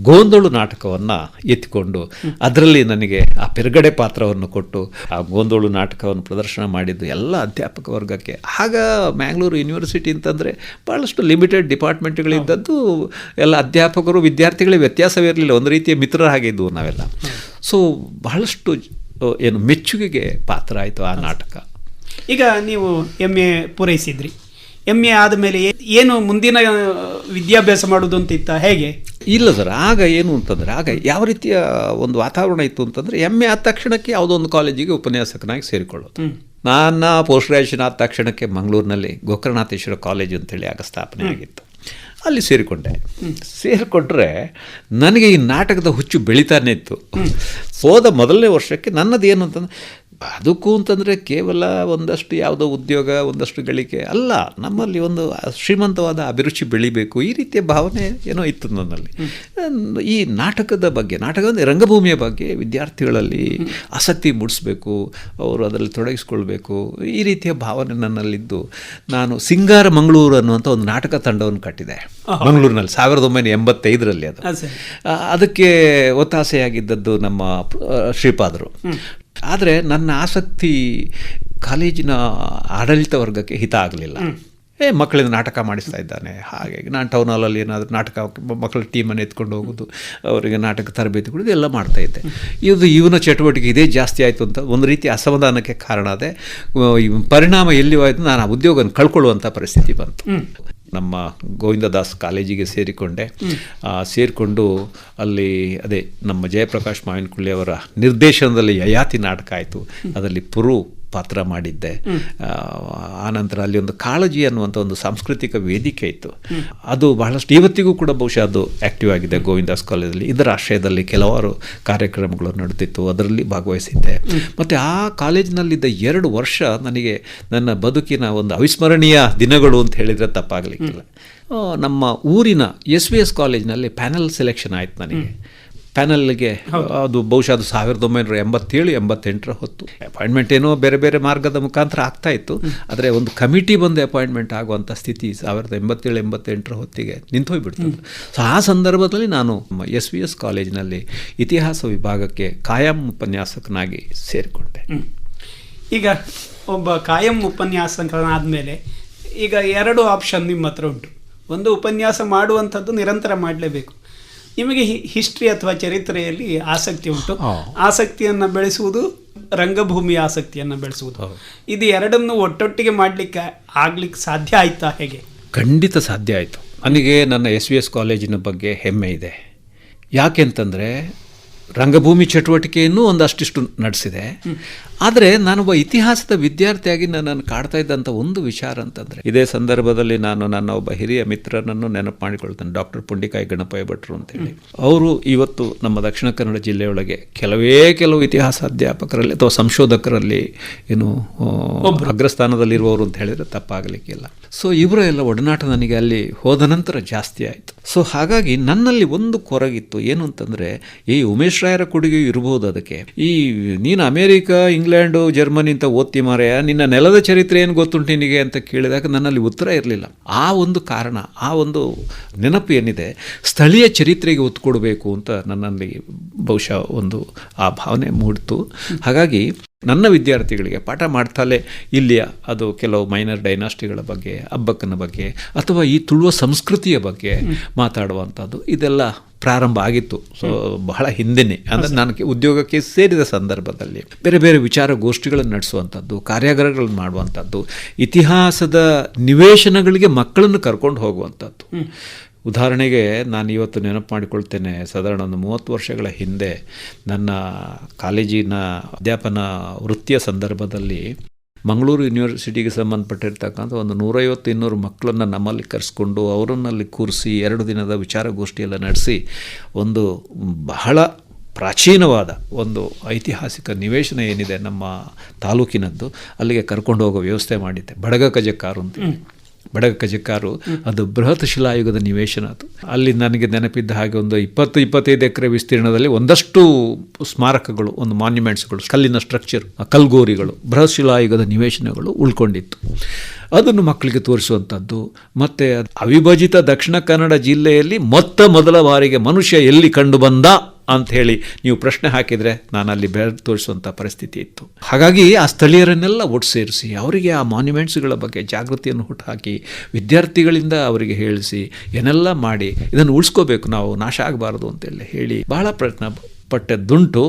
ಗೋಂದೋಳು ನಾಟಕವನ್ನು ಎತ್ತಿಕೊಂಡು ಅದರಲ್ಲಿ ನನಗೆ ಆ ಪೆರ್ಗಡೆ ಪಾತ್ರವನ್ನು ಕೊಟ್ಟು ಆ ಗೋಂದೋಳು ನಾಟಕವನ್ನು ಪ್ರದರ್ಶನ ಮಾಡಿದ್ದು ಎಲ್ಲ ಅಧ್ಯಾಪಕ ವರ್ಗಕ್ಕೆ. ಆಗ ಮ್ಯಾಂಗ್ಳೂರು ಯೂನಿವರ್ಸಿಟಿ ಅಂತಂದರೆ ಭಾಳಷ್ಟು ಲಿಮಿಟೆಡ್ ಡಿಪಾರ್ಟ್ಮೆಂಟ್ಗಳಿದ್ದದ್ದು, ಎಲ್ಲ ಅಧ್ಯಾಪಕರು ವಿದ್ಯಾರ್ಥಿಗಳಿಗೆ ವ್ಯತ್ಯಾಸವಿರಲಿಲ್ಲ, ಒಂದು ರೀತಿಯ ಮಿತ್ರರಾಗಿದ್ದವು ನಾವೆಲ್ಲ. ಸೊ ಬಹಳಷ್ಟು ಏನು ಮೆಚ್ಚುಗೆಗೆ ಪಾತ್ರ ಆಯಿತು ಆ ನಾಟಕ. ಈಗ ನೀವು MA ಪೂರೈಸಿದ್ರಿ, MA ಆದಮೇಲೆ ಏನು ಮುಂದಿನ ವಿದ್ಯಾಭ್ಯಾಸ ಮಾಡೋದು ಅಂತ ಇತ್ತ, ಹೇಗೆ? ಇಲ್ಲ ಸರ್, ಆಗ ಏನು ಅಂತಂದರೆ ಆಗ ಯಾವ ರೀತಿಯ ಒಂದು ವಾತಾವರಣ ಇತ್ತು ಅಂತಂದರೆ MA ಆದ ತಕ್ಷಣಕ್ಕೆ ಯಾವುದೋ ಒಂದು ಕಾಲೇಜಿಗೆ ಉಪನ್ಯಾಸಕನಾಗಿ ಸೇರಿಕೊಳ್ಳೋದು. ನಾನು ಪೋಸ್ಟ್ ಗ್ರ್ಯಾಜುಯೇಷನ್ ಆದ ತಕ್ಷಣಕ್ಕೆ ಮಂಗಳೂರಿನಲ್ಲಿ ಗೋಕರ್ಣನಾಥೇಶ್ವರ ಕಾಲೇಜು ಅಂತೇಳಿ ಆಗ ಸ್ಥಾಪನೆ ಆಗಿತ್ತು. ಅಲ್ಲಿ ಸೇರಿಕೊಂಡ್ರೆ ನನಗೆ ಈ ನಾಟಕದ ಹುಚ್ಚು ಬೆಳೀತಾನೆ ಇತ್ತು. ಹೋದ ಮೊದಲನೇ ವರ್ಷಕ್ಕೆ ನನ್ನದು ಏನು ಅಂತಂದರೆ ಅದಕ್ಕೂ ಅಂತಂದರೆ ಕೇವಲ ಒಂದಷ್ಟು ಯಾವುದೋ ಉದ್ಯೋಗ, ಒಂದಷ್ಟು ಗಳಿಕೆ ಅಲ್ಲ, ನಮ್ಮಲ್ಲಿ ಒಂದು ಶ್ರೀಮಂತವಾದ ಅಭಿರುಚಿ ಬೆಳಿಬೇಕು, ಈ ರೀತಿಯ ಭಾವನೆ ಏನೋ ಇತ್ತು ನನ್ನಲ್ಲಿ. ಈ ನಾಟಕದ ಬಗ್ಗೆ, ನಾಟಕ ಅಂದರೆ ರಂಗಭೂಮಿಯ ಬಗ್ಗೆ ವಿದ್ಯಾರ್ಥಿಗಳಲ್ಲಿ ಆಸಕ್ತಿ ಮೂಡಿಸ್ಬೇಕು, ಅವರು ಅದರಲ್ಲಿ ತೊಡಗಿಸ್ಕೊಳ್ಬೇಕು, ಈ ರೀತಿಯ ಭಾವನೆ ನನ್ನಲ್ಲಿದ್ದು ನಾನು ಸಿಂಗಾರ ಮಂಗಳೂರು ಅನ್ನುವಂಥ ಒಂದು ನಾಟಕ ತಂಡವನ್ನು ಕಟ್ಟಿದೆ ಮಂಗಳೂರಿನಲ್ಲಿ 1985ರಲ್ಲಿ. ಅದಕ್ಕೆ ಒತ್ತಾಸೆಯಾಗಿದ್ದದ್ದು ನಮ್ಮ ಶ್ರೀಪಾದರು. ಆದರೆ ನನ್ನ ಆಸಕ್ತಿ ಕಾಲೇಜಿನ ಆಡಳಿತ ವರ್ಗಕ್ಕೆ ಹಿತ ಆಗಲಿಲ್ಲ. ಮಕ್ಕಳಿಂದ ನಾಟಕ ಮಾಡಿಸ್ತಾ ಇದ್ದಾನೆ, ಹಾಗಾಗಿ ನಾನು ಟೌನ್ ಹಾಲಲ್ಲಿ ಏನಾದರೂ ನಾಟಕ ಮಕ್ಕಳ ಟೀಮನ್ನು ಎತ್ಕೊಂಡು ಹೋಗೋದು, ಅವರಿಗೆ ನಾಟಕ ತರಬೇತಿ ಕೊಡೋದು ಎಲ್ಲ ಮಾಡ್ತಾಯಿದ್ದೆ. ಇವನ ಚಟುವಟಿಕೆ ಇದೇ ಜಾಸ್ತಿ ಆಯಿತು ಅಂತ ಒಂದು ರೀತಿ ಅಸಮಾಧಾನಕ್ಕೆ ಕಾರಣ ಅದೇ. ಪರಿಣಾಮ ಎಲ್ಲಿ ಹೋಯಿತು, ನಾನು ಆ ಉದ್ಯೋಗವನ್ನು ಕಳ್ಕೊಳ್ಳುವಂಥ ಪರಿಸ್ಥಿತಿ ಬಂತು. ನಮ್ಮ ಗೋವಿಂದದಾಸ್ ಕಾಲೇಜಿಗೆ ಸೇರಿಕೊಂಡು ಅಲ್ಲಿ ಅದೇ ನಮ್ಮ ಜಯಪ್ರಕಾಶ್ ಮಾವಿನಕುಳ್ಳಿ ಅವರ ನಿರ್ದೇಶನದಲ್ಲಿ ಯಯಾತಿ ನಾಟಕ ಆಯಿತು. ಅದರಲ್ಲಿ ಪುರು ಪಾತ್ರ ಮಾಡಿದ್ದೆ. ಆನಂತರ ಅಲ್ಲಿ ಒಂದು ಕಾಳಜಿ ಅನ್ನುವಂಥ ಒಂದು ಸಾಂಸ್ಕೃತಿಕ ವೇದಿಕೆ ಇತ್ತು. ಅದು ಬಹಳಷ್ಟು ಇವತ್ತಿಗೂ ಕೂಡ ಬಹುಶಃ ಅದು ಆ್ಯಕ್ಟಿವ್ ಆಗಿದೆ ಗೋವಿಂದಾಸ್ ಕಾಲೇಜಲ್ಲಿ. ಇದರ ಆಶ್ರಯದಲ್ಲಿ ಕೆಲವಾರು ಕಾರ್ಯಕ್ರಮಗಳು ನಡೆದಿತ್ತು, ಅದರಲ್ಲಿ ಭಾಗವಹಿಸಿದ್ದೆ. ಮತ್ತು ಆ ಕಾಲೇಜಿನಲ್ಲಿದ್ದ 2 ವರ್ಷ ನನಗೆ ನನ್ನ ಬದುಕಿನ ಒಂದು ಅವಿಸ್ಮರಣೀಯ ದಿನಗಳು ಅಂತ ಹೇಳಿದರೆ ತಪ್ಪಾಗಲಿಕ್ಕಿಲ್ಲ. ನಮ್ಮ ಊರಿನ SVS ಕಾಲೇಜಿನಲ್ಲಿ ಪ್ಯಾನಲ್ ಸೆಲೆಕ್ಷನ್ ಆಯಿತು ನನಗೆ. ಪ್ಯಾನಲ್ಗೆ ಅದು ಬಹುಶಃ ಅದು 1987-88 ಹೊತ್ತು. ಅಪಾಯಿಂಟ್ಮೆಂಟ್ ಏನೋ ಬೇರೆ ಬೇರೆ ಮಾರ್ಗದ ಮುಖಾಂತರ ಆಗ್ತಾಯಿತ್ತು, ಆದರೆ ಒಂದು ಕಮಿಟಿ ಬಂದು ಅಪಾಯಿಂಟ್ಮೆಂಟ್ ಆಗುವಂಥ ಸ್ಥಿತಿ 1987-88 ಹೊತ್ತಿಗೆ ನಿಂತೋಗ್ಬಿಡ್ತದೆ. ಸೊ ಆ ಸಂದರ್ಭದಲ್ಲಿ ನಾನು SVS ಕಾಲೇಜಿನಲ್ಲಿ ಇತಿಹಾಸ ವಿಭಾಗಕ್ಕೆ ಕಾಯಂ ಉಪನ್ಯಾಸಕನಾಗಿ ಸೇರಿಕೊಂಡೆ. ಈಗ ಒಬ್ಬ ಕಾಯಂ ಉಪನ್ಯಾಸಕನಾದಮೇಲೆ ಈಗ 2 ಆಪ್ಷನ್ ನಿಮ್ಮ ಹತ್ರ ಉಂಟು. ಒಂದು, ಉಪನ್ಯಾಸ ಮಾಡುವಂಥದ್ದು ನಿರಂತರ ಮಾಡಲೇಬೇಕು. ನಿಮಗೆ ಹಿಸ್ಟ್ರಿ ಅಥವಾ ಚರಿತ್ರೆಯಲ್ಲಿ ಆಸಕ್ತಿ ಉಂಟು, ಆಸಕ್ತಿಯನ್ನು ಬೆಳೆಸುವುದು, ರಂಗಭೂಮಿಯ ಆಸಕ್ತಿಯನ್ನು ಬೆಳೆಸುವುದು, ಇದು ಎರಡನ್ನು ಒಟ್ಟೊಟ್ಟಿಗೆ ಆಗ್ಲಿಕ್ಕೆ ಸಾಧ್ಯ ಆಯ್ತಾ, ಹೇಗೆ? ಖಂಡಿತ ಸಾಧ್ಯ ಆಯಿತು. ನನಗೆ ನನ್ನ SVS ಕಾಲೇಜಿನ ಬಗ್ಗೆ ಹೆಮ್ಮೆ ಇದೆ. ಯಾಕೆಂತಂದರೆ ರಂಗಭೂಮಿ ಚಟುವಟಿಕೆಯನ್ನು ಒಂದಷ್ಟಿಷ್ಟು ನಡೆಸಿದೆ. ಆದರೆ ನಾನೊಬ್ಬ ಇತಿಹಾಸದ ವಿದ್ಯಾರ್ಥಿಯಾಗಿ ನನ್ನನ್ನು ಕಾಡ್ತಾ ಇದ್ದಂಥ ಒಂದು ವಿಚಾರ ಅಂತಂದರೆ, ಇದೇ ಸಂದರ್ಭದಲ್ಲಿ ನಾನು ನನ್ನ ಒಬ್ಬ ಹಿರಿಯ ಮಿತ್ರನನ್ನು ನೆನಪು ಮಾಡಿಕೊಳ್ತೇನೆ, ಡಾಕ್ಟರ್ ಪುಂಡಿಕಾಯಿ ಗಣಪಯ್ಯ ಭಟ್ರು ಅಂತೇಳಿ. ಅವರು ಇವತ್ತು ನಮ್ಮ ದಕ್ಷಿಣ ಕನ್ನಡ ಜಿಲ್ಲೆಯೊಳಗೆ ಕೆಲವು ಇತಿಹಾಸ ಅಧ್ಯಾಪಕರಲ್ಲಿ ಅಥವಾ ಸಂಶೋಧಕರಲ್ಲಿ ಏನು ಅಗ್ರಸ್ಥಾನದಲ್ಲಿರುವವರು ಅಂತ ಹೇಳಿದರೆ ತಪ್ಪಾಗಲಿಕ್ಕಿಲ್ಲ. ಸೊ ಇವರ ಎಲ್ಲ ಒಡನಾಟ ನನಗೆ ಅಲ್ಲಿ ಹೋದ ನಂತರ ಜಾಸ್ತಿ ಆಯಿತು. ಸೊ ಹಾಗಾಗಿ ನನ್ನಲ್ಲಿ ಒಂದು ಕೊರಗಿತ್ತು, ಏನು ಅಂತಂದರೆ ಈ ಉಮೇಶ್ ರಾಯರ ಕೊಡುಗೆಯೂ ಇರಬಹುದು ಅದಕ್ಕೆ. ಈ ನೀನು ಅಮೇರಿಕಾ, ಇಂಗ್ಲೆಂಡು, ಜರ್ಮನಿ ಅಂತ ಓದ್ತಿ ಮಾರೆಯ, ನಿನ್ನ ನೆಲದ ಚರಿತ್ರೆ ಏನು ಗೊತ್ತುಂಟು ನಿನಗೆ ಅಂತ ಕೇಳಿದಾಗ ನನ್ನಲ್ಲಿ ಉತ್ತರ ಇರಲಿಲ್ಲ. ಆ ಒಂದು ಕಾರಣ, ಆ ಒಂದು ನೆನಪು ಏನಿದೆ, ಸ್ಥಳೀಯ ಚರಿತ್ರೆಗೆ ಒತ್ತು ಕೊಡಬೇಕು ಅಂತ ನನ್ನಲ್ಲಿ ಬಹುಶಃ ಒಂದು ಆ ಭಾವನೆ ಮೂಡಿತು. ಹಾಗಾಗಿ ನನ್ನ ವಿದ್ಯಾರ್ಥಿಗಳಿಗೆ ಪಾಠ ಮಾಡ್ತಾಲೆ ಇಲ್ಲಿಯ ಅದು ಕೆಲವು ಮೈನರ್ ಡೈನಾಸ್ಟಿಗಳ ಬಗ್ಗೆ, ಅಬ್ಬಕ್ಕನ ಬಗ್ಗೆ ಅಥವಾ ಈ ತುಳುವ ಸಂಸ್ಕೃತಿಯ ಬಗ್ಗೆ ಮಾತಾಡುವಂಥದ್ದು ಇದೆಲ್ಲ ಪ್ರಾರಂಭ ಆಗಿತ್ತು. ಸೊ ಬಹಳ ಹಿಂದೆಯೇ, ಅಂದರೆ ನನಗೆ ಉದ್ಯೋಗಕ್ಕೆ ಸೇರಿದ ಸಂದರ್ಭದಲ್ಲಿ ಬೇರೆ ಬೇರೆ ವಿಚಾರಗೋಷ್ಠಿಗಳನ್ನು ನಡೆಸುವಂಥದ್ದು, ಕಾರ್ಯಾಗಾರಗಳನ್ನು ಮಾಡುವಂಥದ್ದು, ಇತಿಹಾಸದ ನಿವೇಶನಗಳಿಗೆ ಮಕ್ಕಳನ್ನು ಕರ್ಕೊಂಡು ಹೋಗುವಂಥದ್ದು. ಉದಾಹರಣೆಗೆ ನಾನು ಇವತ್ತು ನೆನಪು ಮಾಡಿಕೊಳ್ತೇನೆ, ಸಾಧಾರಣ ಒಂದು 30 ವರ್ಷಗಳ ಹಿಂದೆ ನನ್ನ ಕಾಲೇಜಿನ ಅಧ್ಯಾಪನ ವೃತ್ತಿಯ ಸಂದರ್ಭದಲ್ಲಿ ಮಂಗಳೂರು ಯೂನಿವರ್ಸಿಟಿಗೆ ಸಂಬಂಧಪಟ್ಟಿರ್ತಕ್ಕಂಥ ಒಂದು 150-200 ಮಕ್ಕಳನ್ನು ನಮ್ಮಲ್ಲಿ ಕರೆಸ್ಕೊಂಡು ಅವರನ್ನಲ್ಲಿ ಕೂರಿಸಿ 2 ದಿನದ ವಿಚಾರಗೋಷ್ಠಿಯೆಲ್ಲ ನಡೆಸಿ ಒಂದು ಬಹಳ ಪ್ರಾಚೀನವಾದ ಒಂದು ಐತಿಹಾಸಿಕ ನಿವೇಶನ ಏನಿದೆ ನಮ್ಮ ತಾಲೂಕಿನದ್ದು, ಅಲ್ಲಿಗೆ ಕರ್ಕೊಂಡು ಹೋಗೋ ವ್ಯವಸ್ಥೆ ಮಾಡಿದ್ದೆ. ಬಡಗ ಕಜೆ ಕಾರು ಅಂತ ಬಡಗ ಕಜಕಾರು, ಅದು ಬೃಹತ್ ಶಿಲಾಯುಗದ ನಿವೇಶನ. ಅದು ಅಲ್ಲಿ ನನಗೆ ನೆನಪಿದ್ದ ಹಾಗೆ ಒಂದು 20-25 ಎಕರೆ ವಿಸ್ತೀರ್ಣದಲ್ಲಿ ಒಂದಷ್ಟು ಸ್ಮಾರಕಗಳು, ಒಂದು ಮಾನ್ಯುಮೆಂಟ್ಸ್ಗಳು, ಕಲ್ಲಿನ ಸ್ಟ್ರಕ್ಚರ್, ಕಲ್ಗೋರಿಗಳು, ಬೃಹತ್ ಶಿಲಾಯುಗದ ನಿವೇಶನಗಳು ಉಳ್ಕೊಂಡಿತ್ತು. ಅದನ್ನು ಮಕ್ಕಳಿಗೆ ತೋರಿಸುವಂಥದ್ದು. ಮತ್ತು ಅವಿಭಜಿತ ದಕ್ಷಿಣ ಕನ್ನಡ ಜಿಲ್ಲೆಯಲ್ಲಿ ಮೊದಲ ಬಾರಿಗೆ ಮನುಷ್ಯ ಎಲ್ಲಿ ಕಂಡು ಬಂದ ಅಂಥೇಳಿ ನೀವು ಪ್ರಶ್ನೆ ಹಾಕಿದರೆ ನಾನು ಅಲ್ಲಿ ಬೆಳೆದು ತೋರಿಸುವಂಥ ಪರಿಸ್ಥಿತಿ ಇತ್ತು. ಹಾಗಾಗಿ ಆ ಸ್ಥಳೀಯರನ್ನೆಲ್ಲ ಒಟ್ಟು ಸೇರಿಸಿ ಅವರಿಗೆ ಆ ಮಾನ್ಯುಮೆಂಟ್ಸ್ಗಳ ಬಗ್ಗೆ ಜಾಗೃತಿಯನ್ನು ಹುಟ್ಟುಹಾಕಿ ವಿದ್ಯಾರ್ಥಿಗಳಿಂದ ಅವರಿಗೆ ಹೇಳಿಸಿ ಏನೆಲ್ಲ ಮಾಡಿ ಇದನ್ನು ಉಳಿಸ್ಕೋಬೇಕು, ನಾವು ನಾಶ ಆಗಬಾರ್ದು ಅಂತೇಳಿ ಹೇಳಿ ಬಹಳ ಪ್ರಯತ್ನ ಪಟ್ಟದ್ದುಂಟು.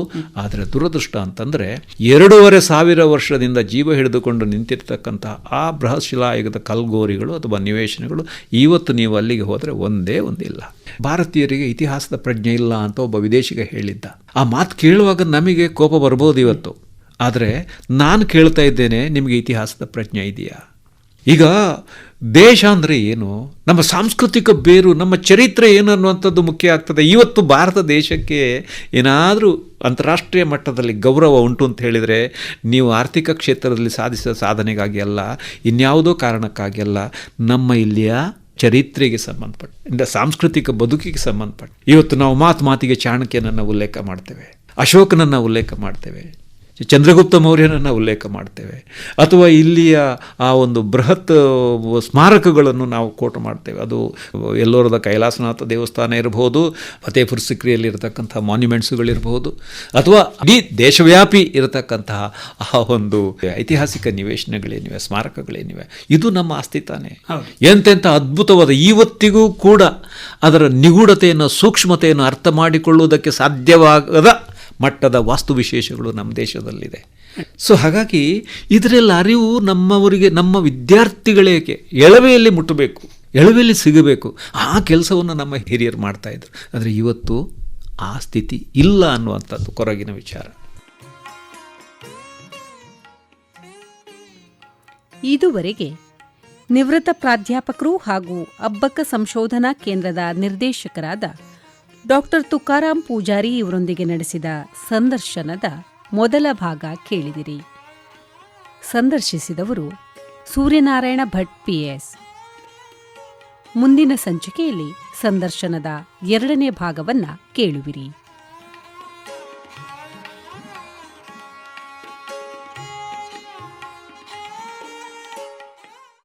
ಆದರೆ ದುರದೃಷ್ಟ ಅಂತಂದರೆ 2500 ವರ್ಷದಿಂದ ಜೀವ ಹಿಡಿದುಕೊಂಡು ನಿಂತಿರ್ತಕ್ಕಂಥ ಆ ಬೃಹತ್ ಶಿಲಾಯುಗದ ಕಲ್ಗೋರಿಗಳು ಅಥವಾ ನಿವೇಶನಗಳು ಇವತ್ತು ನೀವು ಅಲ್ಲಿಗೆ ಹೋದರೆ ಒಂದೇ ಒಂದಿಲ್ಲ. ಭಾರತೀಯರಿಗೆ ಇತಿಹಾಸದ ಪ್ರಜ್ಞೆ ಇಲ್ಲ ಅಂತ ಒಬ್ಬ ವಿದೇಶಿಗ ಹೇಳಿದ್ದ. ಆ ಮಾತು ಕೇಳುವಾಗ ನಮಗೆ ಕೋಪ ಬರ್ಬೋದು ಇವತ್ತು. ಆದರೆ ನಾನು ಕೇಳ್ತಾ ಇದ್ದೇನೆ, ನಿಮಗೆ ಇತಿಹಾಸದ ಪ್ರಜ್ಞೆ ಇದೆಯಾ? ಈಗ ದೇಶ ಅಂದರೆ ಏನು, ನಮ್ಮ ಸಾಂಸ್ಕೃತಿಕ ಬೇರು, ನಮ್ಮ ಚರಿತ್ರೆ ಏನು ಅನ್ನುವಂಥದ್ದು ಮುಖ್ಯ ಆಗ್ತದೆ. ಇವತ್ತು ಭಾರತ ದೇಶಕ್ಕೆ ಏನಾದರೂ ಅಂತಾರಾಷ್ಟ್ರೀಯ ಮಟ್ಟದಲ್ಲಿ ಗೌರವ ಉಂಟು ಅಂತ ಹೇಳಿದರೆ ನೀವು ಆರ್ಥಿಕ ಕ್ಷೇತ್ರದಲ್ಲಿ ಸಾಧಿಸಿದ ಸಾಧನೆಗಾಗಿ ಅಲ್ಲ, ಇನ್ಯಾವುದೋ ಕಾರಣಕ್ಕಾಗಿ ಅಲ್ಲ, ನಮ್ಮ ಇಲ್ಲಿಯ ಚರಿತ್ರೆಗೆ ಸಂಬಂಧಪಟ್ಟ, ಸಾಂಸ್ಕೃತಿಕ ಬದುಕಿಗೆ ಸಂಬಂಧಪಟ್ಟ. ಇವತ್ತು ನಾವು ಮಾತಿಗೆ ಚಾಣಕ್ಯನನ್ನು ಉಲ್ಲೇಖ ಮಾಡ್ತೇವೆ, ಅಶೋಕನನ್ನು ಉಲ್ಲೇಖ ಮಾಡ್ತೇವೆ, ಚಂದ್ರಗುಪ್ತ ಮೌರ್ಯನನ್ನು ಉಲ್ಲೇಖ ಮಾಡ್ತೇವೆ, ಅಥವಾ ಇಲ್ಲಿಯ ಆ ಒಂದು ಬೃಹತ್ ಸ್ಮಾರಕಗಳನ್ನು ನಾವು ಕೋಟ್ ಮಾಡ್ತೇವೆ. ಅದು ಎಲ್ಲೋರದ ಕೈಲಾಸನಾಥ ದೇವಸ್ಥಾನ ಇರಬಹುದು, ಫತೇಪುರ್ ಸಿಕ್ರಿಯಲ್ಲಿರತಕ್ಕಂಥ ಮಾನ್ಯುಮೆಂಟ್ಸ್ಗಳಿರ್ಬೋದು, ಅಥವಾ ಇಡೀ ದೇಶವ್ಯಾಪಿ ಇರತಕ್ಕಂತಹ ಆ ಒಂದು ಐತಿಹಾಸಿಕ ನಿವೇಶನಗಳೇನಿವೆ, ಸ್ಮಾರಕಗಳೇನಿವೆ, ಇದು ನಮ್ಮ ಆಸ್ತಿ ತಾನೇ. ಎಂತೆಂಥ ಅದ್ಭುತವಾದ, ಇವತ್ತಿಗೂ ಕೂಡ ಅದರ ನಿಗೂಢತೆಯನ್ನು, ಸೂಕ್ಷ್ಮತೆಯನ್ನು ಅರ್ಥ ಮಾಡಿಕೊಳ್ಳುವುದಕ್ಕೆ ಸಾಧ್ಯವಾಗದ ಮಟ್ಟದ ವಾಸ್ತು ವಿಶೇಷಗಳು ನಮ್ಮ ದೇಶದಲ್ಲಿದೆ. ಸೊ ಹಾಗಾಗಿ ಇದರೆಲ್ಲ ಅರಿವು ನಮ್ಮವರಿಗೆ, ನಮ್ಮ ವಿದ್ಯಾರ್ಥಿಗಳಿಗೆ ಎಳವೆಯಲ್ಲಿ ಮುಟ್ಟಬೇಕು, ಎಳವೆಯಲ್ಲಿ ಸಿಗಬೇಕು. ಆ ಕೆಲಸವನ್ನು ನಮ್ಮ ಹಿರಿಯರು ಮಾಡ್ತಾಯಿದ್ರು. ಆದರೆ ಇವತ್ತು ಆ ಸ್ಥಿತಿ ಇಲ್ಲ ಅನ್ನುವಂಥದ್ದು ಕೊರಗಿನ ವಿಚಾರ. ಇದುವರೆಗೆ ನಿವೃತ್ತ ಪ್ರಾಧ್ಯಾಪಕರು ಹಾಗೂ ಅಬ್ಬಕ್ಕ ಸಂಶೋಧನಾ ಕೇಂದ್ರದ ನಿರ್ದೇಶಕರಾದ ಡಾಕ್ಟರ್ ತುಕಾರಾಂ ಪೂಜಾರಿ ಇವರೊಂದಿಗೆ ನಡೆಸಿದ ಸಂದರ್ಶನದ ಮೊದಲ ಭಾಗ ಕೇಳಿದಿರಿ. ಸಂದರ್ಶಿಸಿದವರು ಸೂರ್ಯನಾರಾಯಣ ಭಟ್ PS. ಮುಂದಿನ ಸಂಚಿಕೆಯಲ್ಲಿ ಸಂದರ್ಶನದ 2ನೇ ಭಾಗವನ್ನು ಕೇಳುವಿರಿ.